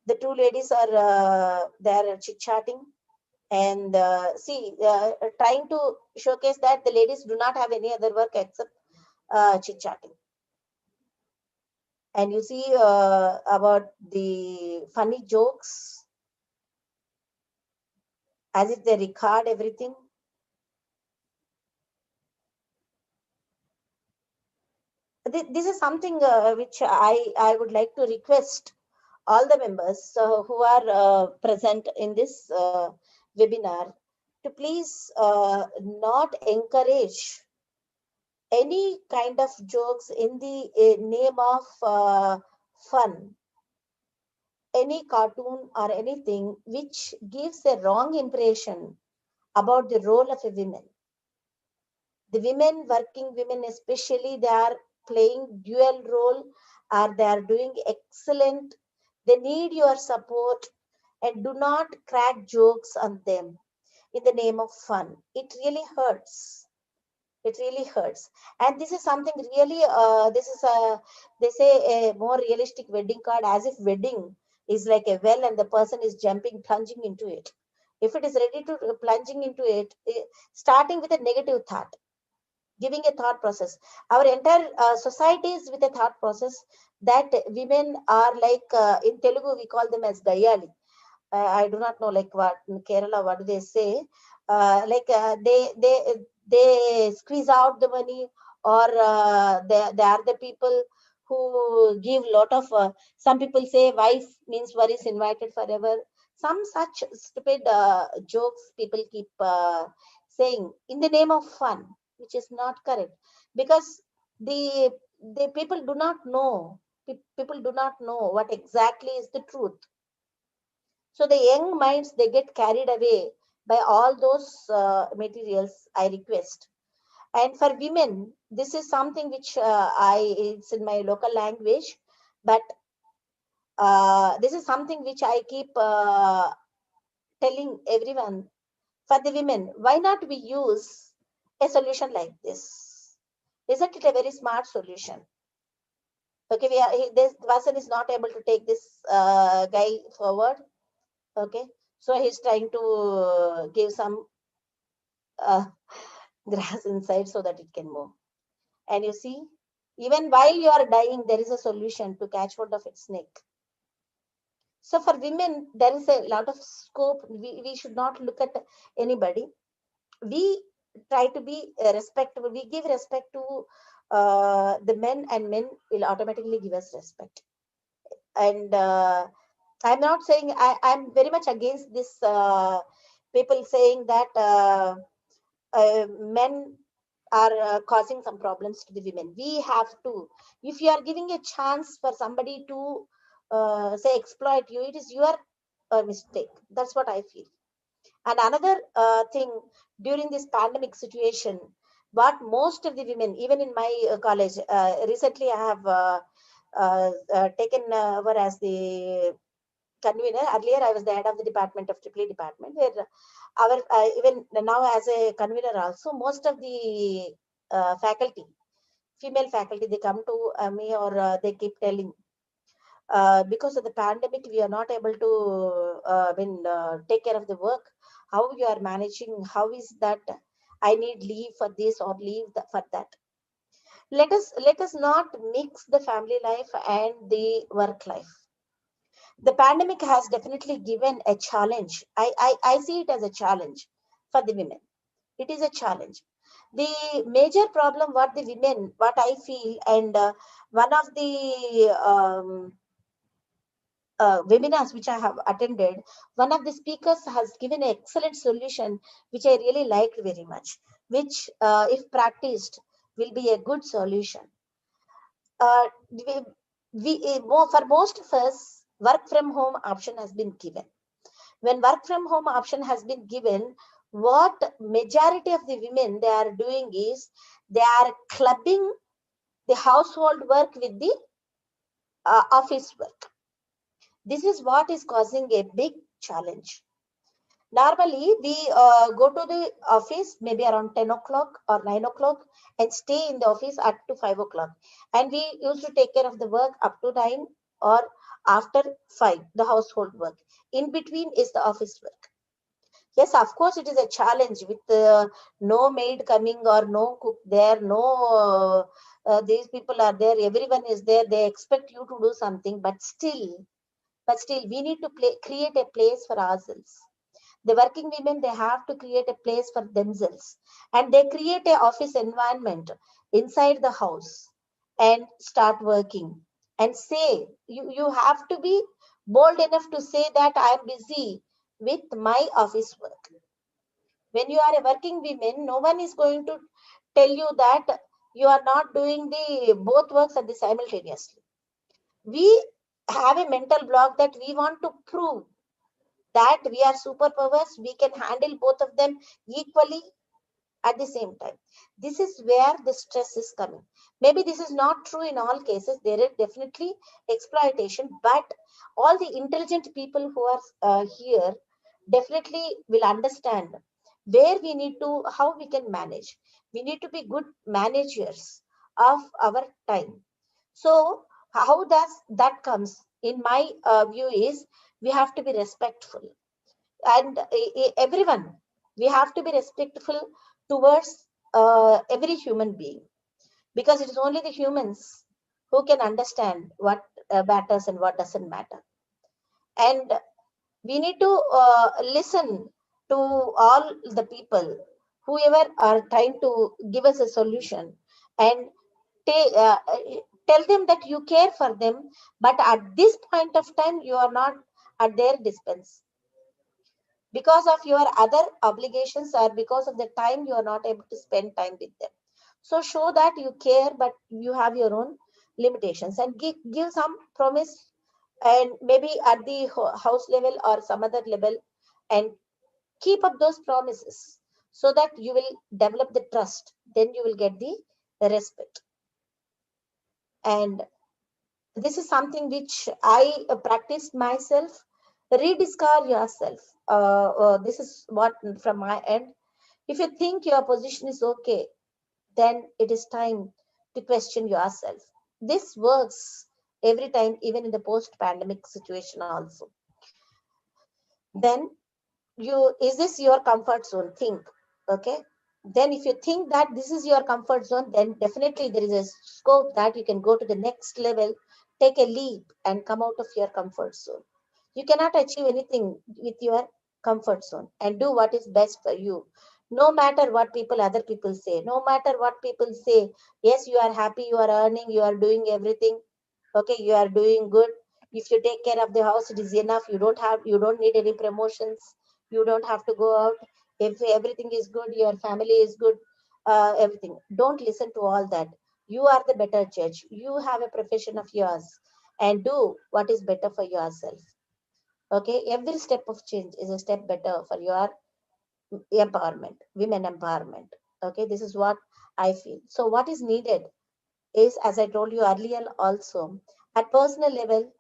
The two ladies are there chit chatting, and trying to showcase that the ladies do not have any other work except chit chatting. And you see about the funny jokes as if they record everything. This is something which I would like to request all the members who are present in this webinar to please not encourage any kind of jokes in the name of fun, any cartoon or anything which gives a wrong impression about the role of a woman. The women, working women especially, they are playing dual role, or they are doing excellent. They need your support, and do not crack jokes on them in the name of fun. It really hurts. It really hurts. And this is something really, this is a, they say a more realistic wedding card, as if wedding is like a well and the person is jumping, plunging into it. If it is ready to plunging into it, starting with a negative thought, giving a thought process. Our entire society is with a thought process that women are like, in Telugu, we call them as Gayali. I do not know like what in Kerala, what do they say? They squeeze out the money, or they are the people who give lot of. Some people say wife means worries invited forever. Some such stupid jokes people keep saying in the name of fun, which is not correct, because the the people do not know. People do not know what exactly is the truth. So the young minds, they get carried away by all those materials, I request. And for women, this is something which it's in my local language, but this is something which I keep telling everyone. For the women, why not we use a solution like this? Isn't it a very smart solution? Okay, this person is not able to take this guy forward. Okay, so he's trying to give some uh, grass inside so that it can move. And you see, even while you are dying, there is a solution to catch hold of its snake. So for women, there is a lot of scope. We should not look at anybody. We try to be respectable. We give respect to the men, and men will automatically give us respect. And I'm not saying, I'm very much against this people saying that men are causing some problems to the women. We have to, if you are giving a chance for somebody to say exploit you, it is your mistake. That's what I feel. And another thing, during this pandemic situation, what most of the women, even in my college, recently I have taken over as the convener. Earlier, I was the head of the department of EEE department, where our even now as a convener also, most of the faculty, female faculty, they come to me, or they keep telling, because of the pandemic, we are not able to take care of the work. How you are managing? How is that? I need leave for this or leave for that. Let us not mix the family life and the work life. The pandemic has definitely given a challenge. I see it as a challenge for the women. It is a challenge. The major problem, what the women, what I feel, and one of the webinars which I have attended, one of the speakers has given an excellent solution, which I really liked very much, which, if practiced, will be a good solution. For most of us, work from home option has been given. When work from home option has been given, what majority of the women they are doing is they are clubbing the household work with the office work. This is what is causing a big challenge. Normally, we go to the office maybe around 10 o'clock or 9 o'clock and stay in the office up to 5 o'clock. And we used to take care of the work up to 9 or after 5, the household work. In between is the office work. Yes, of course, it is a challenge with no maid coming or no cook there, no, these people are there, everyone is there, they expect you to do something, but still, we need to create a place for ourselves. The working women, they have to create a place for themselves, and they create an office environment inside the house and start working and say, you have to be bold enough to say that I am busy with my office work. When you are a working woman, no one is going to tell you that you are not doing the both works at the simultaneously. We have a mental block that we want to prove that we are superpowers, we can handle both of them equally at the same time. This is where the stress is coming. Maybe this is not true in all cases. There is definitely exploitation, but all the intelligent people who are here definitely will understand where we need to, how we can manage. We need to be good managers of our time. So how does that comes? In my view is we have to be respectful, and everyone, we have to be respectful towards every human being, because it is only the humans who can understand what matters and what doesn't matter. And we need to listen to all the people, whoever are trying to give us a solution, and tell them that you care for them, but at this point of time you are not at their dispense because of your other obligations, or because of the time you are not able to spend time with them. So show that you care, but you have your own limitations, and give some promise, and maybe at the house level or some other level, and keep up those promises so that you will develop the trust, then you will get the respect. And this is something which I practiced myself. Rediscover yourself. This is what from my end. If you think your position is okay, then it is time to question yourself. This works every time, even in the post pandemic situation also. Then is this your comfort zone? Think. Okay. Then if you think that this is your comfort zone, then definitely there is a scope that you can go to the next level, take a leap and come out of your comfort zone. You cannot achieve anything with your comfort zone, and do what is best for you. No matter what other people say, no matter what people say, yes, you are happy, you are earning, you are doing everything. Okay, you are doing good. If you take care of the house, it is enough. You don't need any promotions. You don't have to go out. If everything is good, your family is good, everything, don't listen to all that. You are the better judge. You have a profession of yours, and do what is better for yourself. Okay, every step of change is a step better for your empowerment, women empowerment. Okay, this is what I feel. So what is needed is, as I told you earlier also, at personal level,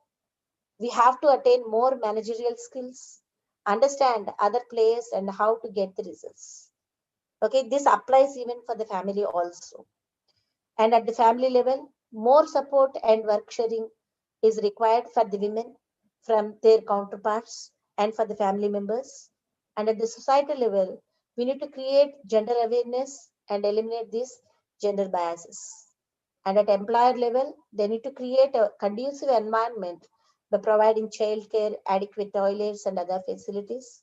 we have to attain more managerial skills, understand other players and how to get the results. Okay, this applies even for the family also. And at the family level, more support and work sharing is required for the women from their counterparts and for the family members. And at the societal level, we need to create gender awareness and eliminate these gender biases. And at employer level, they need to create a conducive environment by providing childcare, adequate toilets, and other facilities.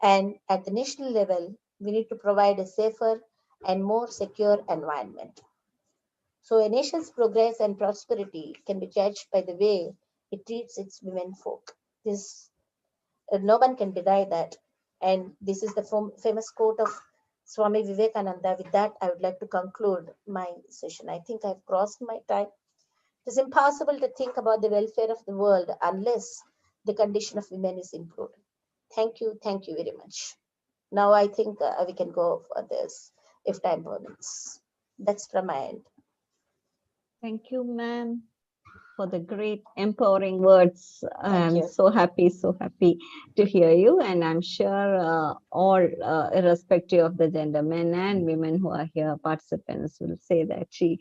And at the national level, we need to provide a safer and more secure environment. So a nation's progress and prosperity can be judged by the way it treats its women folk. This no one can deny that. And this is the famous quote of Swami Vivekananda. With that, I would like to conclude my session. I think I've crossed my time. It is impossible to think about the welfare of the world unless the condition of women is improved. Thank you very much. Now I think we can go for this if time permits. That's from my end. Thank you, ma'am, for the great empowering words. Thank I'm you. so happy to hear you. And I'm sure all, irrespective of the gender, men and women who are here, participants will say that she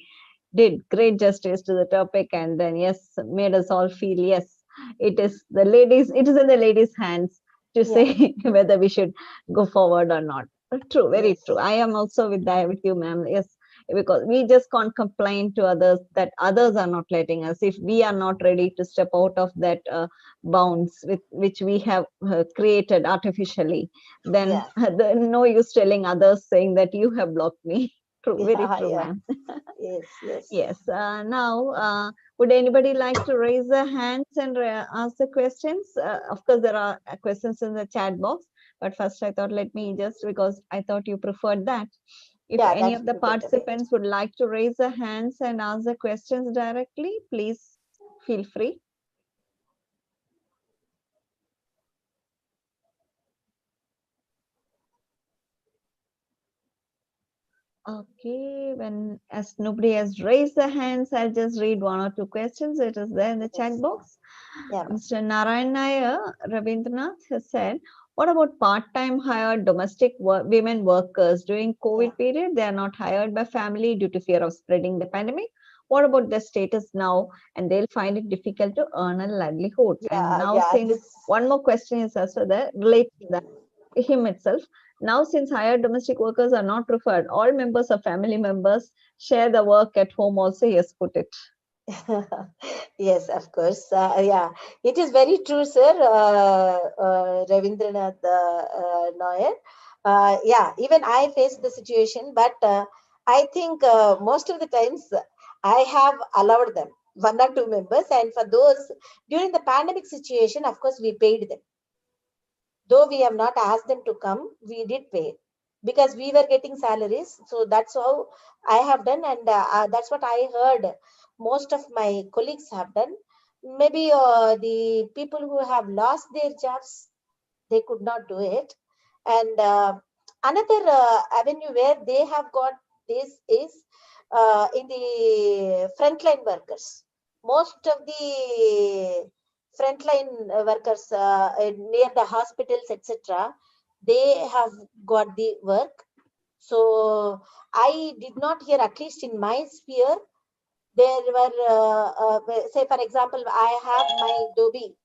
did great justice to the topic, and then yes, made us all feel yes, it is in the ladies' hands to Yeah. say whether we should go forward or not. True, very Yes. true. I am also with you, ma'am. Yes, because we just can't complain to others that others are not letting us. If we are not ready to step out of that bounds with which we have created artificially, then Yeah. no use telling others saying that you have blocked me. True, very Yeah. true, Yeah. ma'am. Yes. Yes. Yes. Now, would anybody like to raise their hands and ask the questions? Of course, there are questions in the chat box, but first I thought let me just, because I thought you preferred that. If Yeah. any That of would the be better way. participants would like to raise their hands and ask the questions directly, please feel free. Okay, when as nobody has raised their hands, I'll just read one or two questions. It is there in the chat Yes. box. Yeah. Ma'am. Mr. Narayan Nair Rabindranath has said, what about part-time hired domestic women workers during Yeah. COVID period? They are not hired by family due to fear of spreading the pandemic. What about their status now? And they'll find it difficult to earn a livelihood. And Yeah. now, Yeah. since This. one more question is also there, related to that, him itself. Now, since hired domestic workers are not preferred, all members or family members share the work at home also, yes, put it. Yes, of course. Yeah, it is very true, sir. Ravindranath Nair. Yeah, even I faced the situation, but I think most of the times I have allowed them, one or two members, and for those during the pandemic situation, of course, we paid them. Though we have not asked them to come, we did pay because we were getting salaries. So that's how I have done, and that's what I heard most of my colleagues have done. Maybe the people who have lost their jobs, they could not do it. And another avenue where they have got this is in the frontline workers. Most of the frontline workers near the hospitals, etc., they have got the work. So I did not hear, at least in my sphere, there were, say for example, I have my Dobby.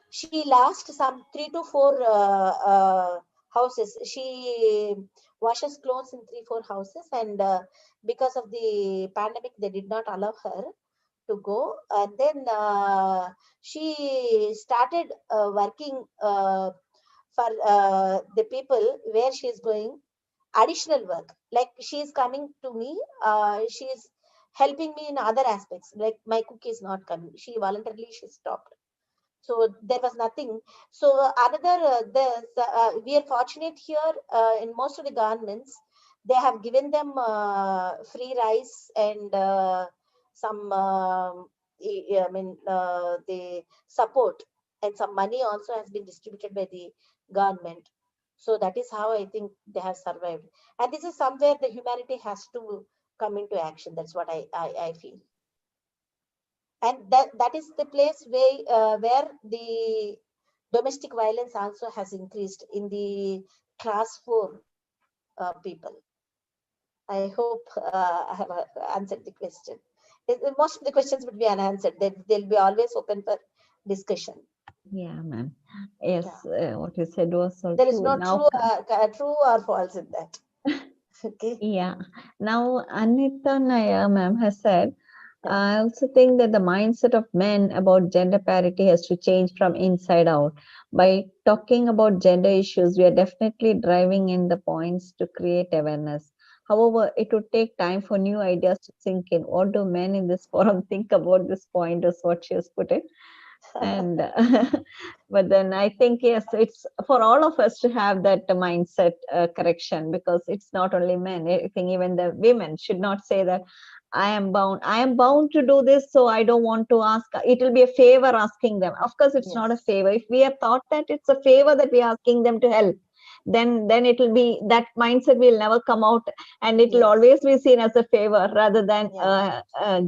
She lost some 3 to 4 houses. She washes clothes in 3 4 houses, and because of the pandemic, they did not allow her to go. And then she started working for the people where she is going, additional work. Like she is coming to me, she is helping me in other aspects. Like my cook is not coming. She stopped, so there was nothing. So another we are fortunate here, in most of the governments they have given them free rice and some I mean the support, and some money also has been distributed by the government. So that is how I think they have survived, and this is somewhere the humanity has to come into action. That's what I feel. And that is the place where the domestic violence also has increased in the class 4 people. I hope I have answered the question. Most of the questions would be unanswered. They'll be always open for discussion. Yeah, ma'am. Yes, Yeah. what you said was so There is true. no Now, true or false in that. Okay. yeah. Now, Anita Naya, ma'am, has said, Yeah. I also think that the mindset of men about gender parity has to change from inside out. By talking about gender issues, we are definitely driving in the points to create awareness. However, it would take time for new ideas to sink in. What do men in this forum think about this point, is what she has put it. And but then I think, yes, it's for all of us to have that mindset correction, because it's not only men. I think even the women should not say that I am bound to do this, so I don't want to ask. It will be a favor asking them. Of course it's not a Yes. favor. If we have thought that it's a favor that we are asking them to help, then it will be, that mindset will never come out, and it will Yes. always be seen as a favor rather than Yeah.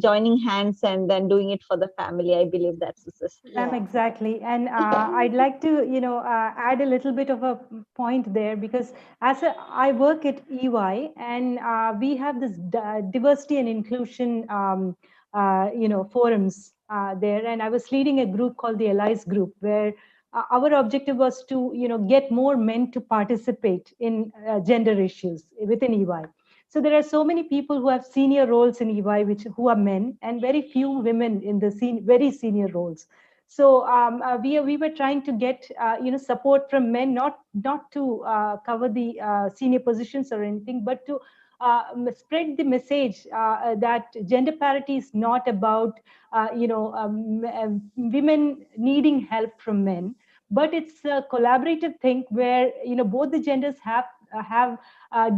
joining hands and then doing it for the family. I believe that's the system. Yeah. Exactly. And I'd like to, add a little bit of a point there, because I work at EY, and we have this diversity and inclusion, forums there. And I was leading a group called the Allies Group, where our objective was to, get more men to participate in gender issues within EY. So there are so many people who have senior roles in EY, who are men, and very few women in the very senior roles. So we were trying to get support from men, not to cover the senior positions or anything, but to spread the message that gender parity is not about women needing help from men, but it's a collaborative thing where both the genders have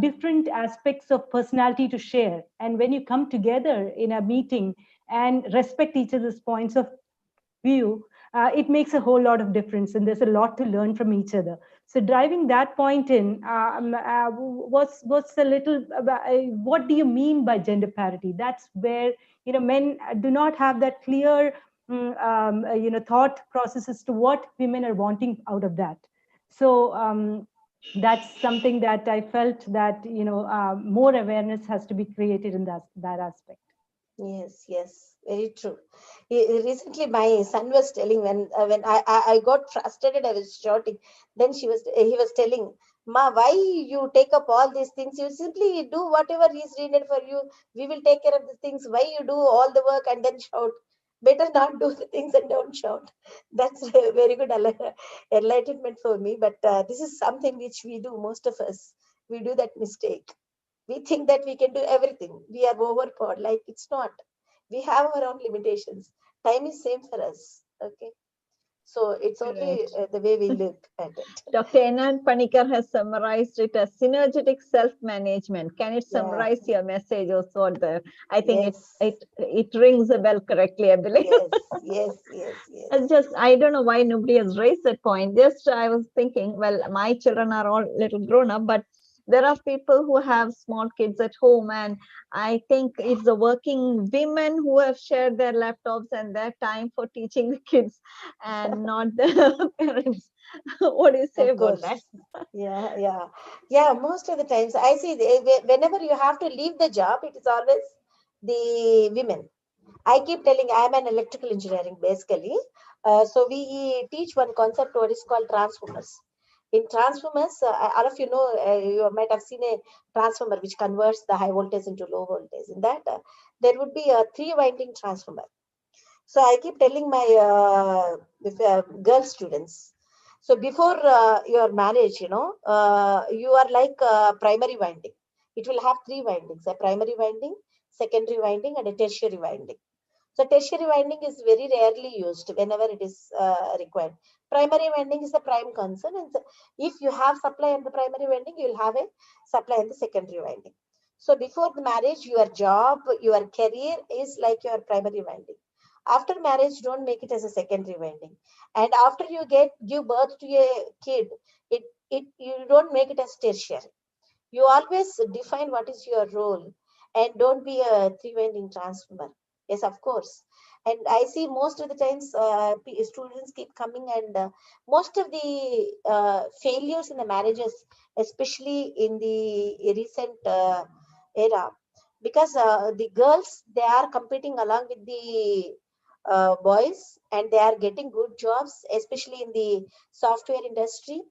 different aspects of personality to share, and when you come together in a meeting and respect each other's points of view, it makes a whole lot of difference, and there's a lot to learn from each other. So driving that point in, what's a little about, what do you mean by gender parity? That's where men do not have that clear thought process as to what women are wanting out of that. So that's something that I felt that more awareness has to be created in that aspect. Yes, yes, very true. Recently, my son was telling, when I got frustrated, I was shouting. Then he was telling, "Ma, why you take up all these things? You simply do whatever is needed for you. We will take care of the things. Why you do all the work and then shout? Better not do the things and don't shout." That's a very good enlightenment for me. But this is something which we do. Most of us, we do that mistake. We think that we can do everything. We are overpowered. Like, it's not. We have our own limitations. Time is same for us. Okay. So it's only Correct. the way we look at it. Dr. Anand Panikar has summarized it as synergetic self-management. Can it Yeah. summarize your message also there? I think it Yes. it it rings a bell correctly, I believe. Yes. Yes. Yes. And Yes. just, I don't know why nobody has raised that point. Just I was thinking, well, my children are all little grown up, but there are people who have small kids at home, and I think it's the working women who have shared their laptops and their time for teaching the kids, and not the parents. What do you say Of about that? course. Yeah. Most of the times I see whenever you have to leave the job, it is always the women. I keep telling I'm an electrical engineering basically. So we teach one concept what is called transformers. In transformers, all of you know, you might have seen a transformer which converts the high voltage into low voltage. In that, there would be a three winding transformer. So I keep telling my girl students. So before your marriage, you are like primary winding. It will have three windings: a primary winding, secondary winding, and a tertiary winding. So tertiary winding is very rarely used whenever it is required. Primary winding is the prime concern, and if you have supply in the primary winding, you will have a supply in the secondary winding. So before the marriage, your job, your career is like your primary winding. After marriage, don't make it as a secondary winding. And after you give birth to a kid, it you don't make it as tertiary. You always define what is your role, and don't be a three winding transformer. Yes, of course. And I see most of the times students keep coming, and most of the failures in the marriages, especially in the recent era, because the girls, they are competing along with the boys, and they are getting good jobs, especially in the software industry.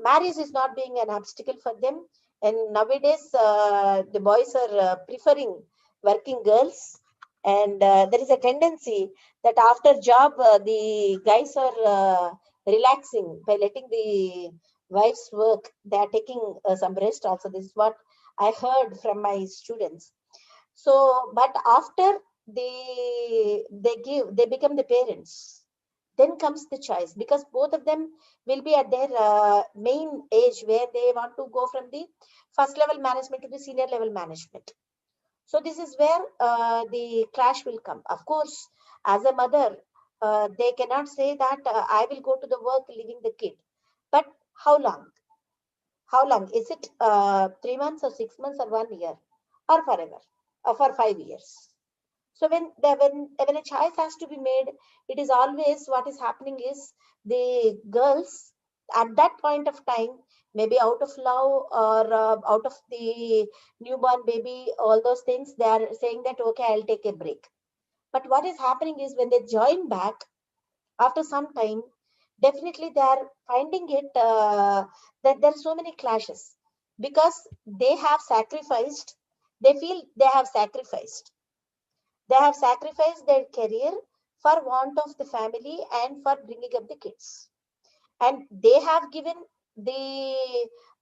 Marriage is not being an obstacle for them. And nowadays, the boys are preferring working girls. And there is a tendency that after job, the guys are relaxing by letting the wives work. They are taking some rest also. This is what I heard from my students. So, but after they become the parents, then comes the choice, because both of them will be at their main age where they want to go from the first level management to the senior level management. So this is where the clash will come. Of course, as a mother, they cannot say that I will go to the work leaving the kid. But how long? How long? Is it 3 months or 6 months or 1 year or forever or for 5 years? So when a choice has to be made, it is always what is happening is the girls at that point of time, maybe out of love or out of the newborn baby, all those things, they are saying that okay, I'll take a break. But what is happening is when they join back after some time, definitely they are finding it that there are so many clashes, because they have sacrificed. They feel they have sacrificed, their career for want of the family and for bringing up the kids. And they have given the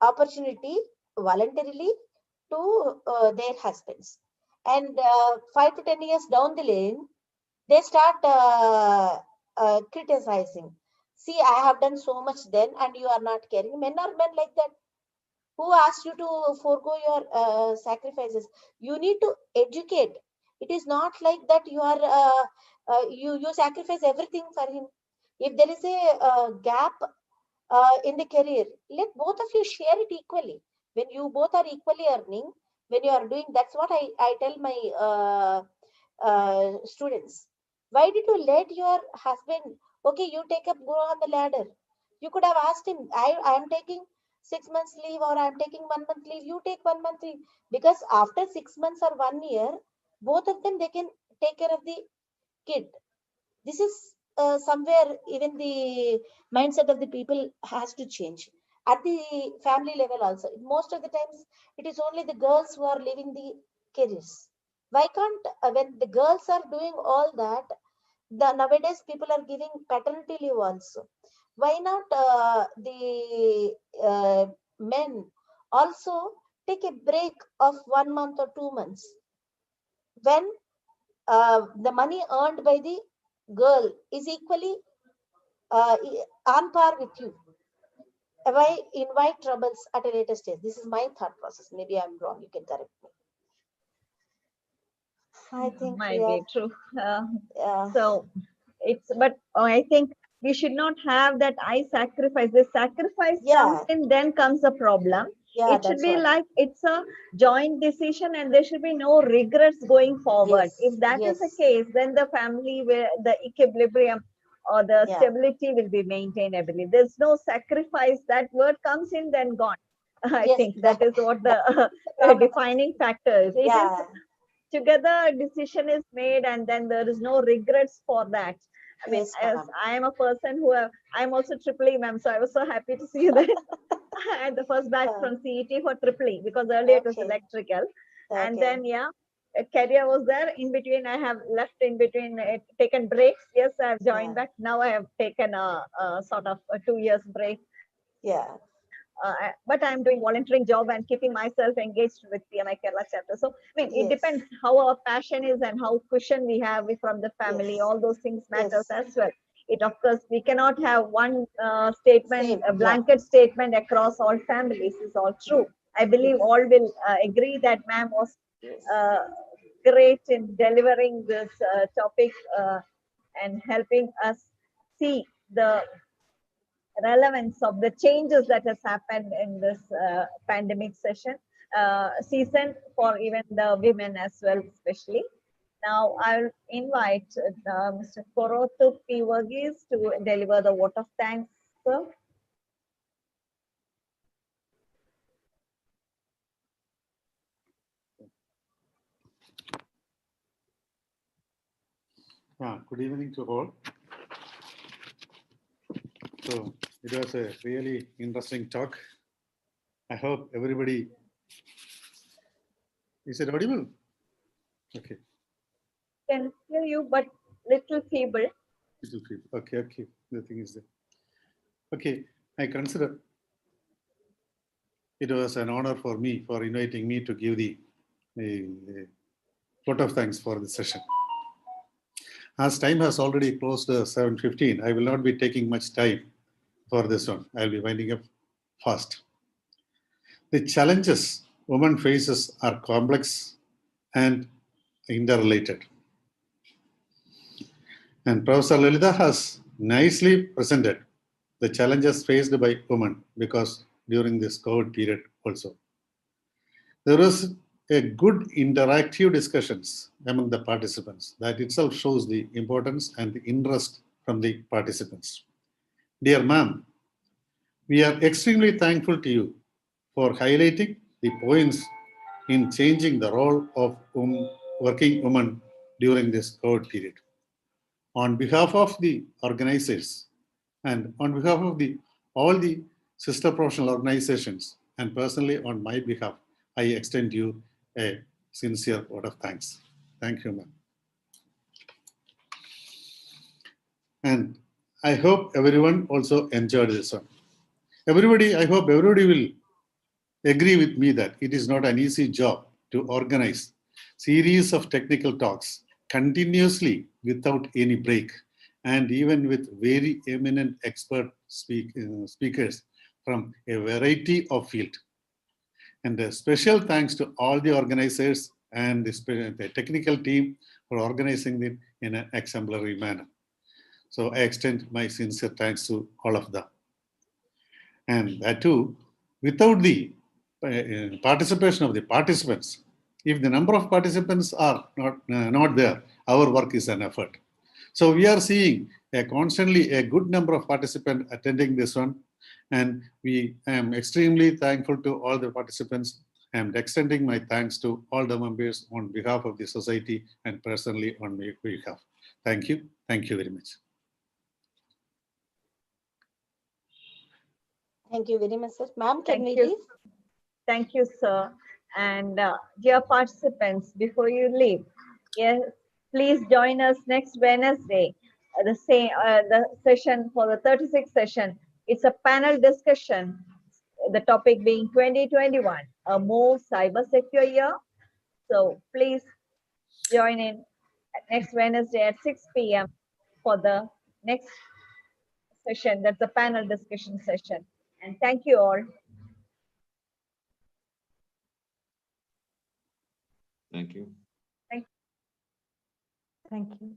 opportunity voluntarily to their husbands. And 5 to 10 years down the lane, they start criticizing. See, I have done so much then, and you are not caring. Men are men like that. Who asked you to forego your sacrifices? You need to educate. It is not like that you are you sacrifice everything for him. If there is a gap in the career, let both of you share it equally. When you both are equally earning, when you are doing, that's what I tell my students. Why did you let your husband, okay, you take up, go on the ladder? You could have asked him, I am taking 6 months leave, or I am taking 1 month leave, you take 1 month leave. Because after 6 months or 1 year, both of them, they can take care of the kid. This is somewhere even the mindset of the people has to change at the family level also. Most of the times, it is only the girls who are leaving the careers. Why can't when the girls are doing all that, the nowadays people are giving paternity leave also. Why not the men also take a break of 1 month or 2 months, when the money earned by the girl is equally on par with you? Why invite troubles at a later stage? This is my thought process. Maybe I'm wrong. You can correct me. I think we Might are. be true. Uh, So it's, but I think we should not have that I sacrifice. The sacrifice comes yeah. in, then comes the problem. Yeah, it should that's be what. like it's a joint decision and there should be no regrets going forward. Yes, If that is the yes, case, then the family where the equilibrium or the yeah, stability will be maintained, I believe. There's no sacrifice. That word comes in, then gone. I yes, think that is what the that's the problem. defining factor is. It is Yeah, together decision is made and then there is no regrets for that. I mean, yes, as ma'am. I am a person who I'm also triple E, ma'am, so I was so happy to see you there. And the first batch Uh, from CET for triple E because earlier it was okay, electrical. And okay, then, yeah, a career was there. In between, I have left in between, taken breaks. Yes, I have yeah, joined back. Now I have taken a sort of a 2 years break. yeah, But I'm doing volunteering job and keeping myself engaged with PMI Kerala chapter. So, I mean, it yes, depends how our passion is and how cushion we have from the family. yes, All those things matters yes, as well. It, of course, we cannot have one statement, same, a yeah, blanket statement across all families. Is all true. I believe yes, all will agree that ma'am was yes, uh, great in delivering this topic and helping us see the relevance of the changes that has happened in this pandemic season for even the women as well, especially. Now I'll invite Mr. Korotu P. Verghese to deliver the vote of thanks, sir. Good evening to all. So it was a really interesting talk. I hope everybody is it audible? Okay. Can hear you, but little feeble. Little people. Okay, okay. The thing is that. Okay, I consider it was an honor for me for inviting me to give the vote of thanks for this session. As time has already closed 7:15, I will not be taking much time for this one. I'll be winding up fast. The challenges women faces are complex and interrelated. And Professor Lalitha has nicely presented the challenges faced by women because during this COVID period also. There was a good interactive discussions among the participants that itself shows the importance and the interest from the participants. Dear ma'am, we are extremely thankful to you for highlighting the points in changing the role of working women during this COVID period. On behalf of the organizers and on behalf of all the sister professional organizations and personally on my behalf, I extend you a sincere vote of thanks. Thank you, ma'am. And I hope everyone also enjoyed this one. I hope everybody will agree with me that it is not an easy job to organize series of technical talks continuously without any break and even with very eminent expert speakers from a variety of field. And a special thanks to all the organizers and the technical team for organizing it in an exemplary manner. So I extend my sincere thanks to all of them. And that too, without the participation of the participants, if the number of participants are not there, our work is an effort. So we are seeing constantly a good number of participants attending this one, and I am extremely thankful to all the participants and extending my thanks to all the members on behalf of the society and personally on my behalf. Thank you. Thank you very much. Thank you very much, sir. Ma'am, can Thank we you. leave? Thank you, sir. And dear participants, before you leave, yes, please join us next Wednesday, the session for the 36th session. It's a panel discussion. The topic being 2021, a more cyber secure year. So please join in next Wednesday at 6 p.m. for the next session. That's a panel discussion session. And thank you all. Thank you. Thank Thank you.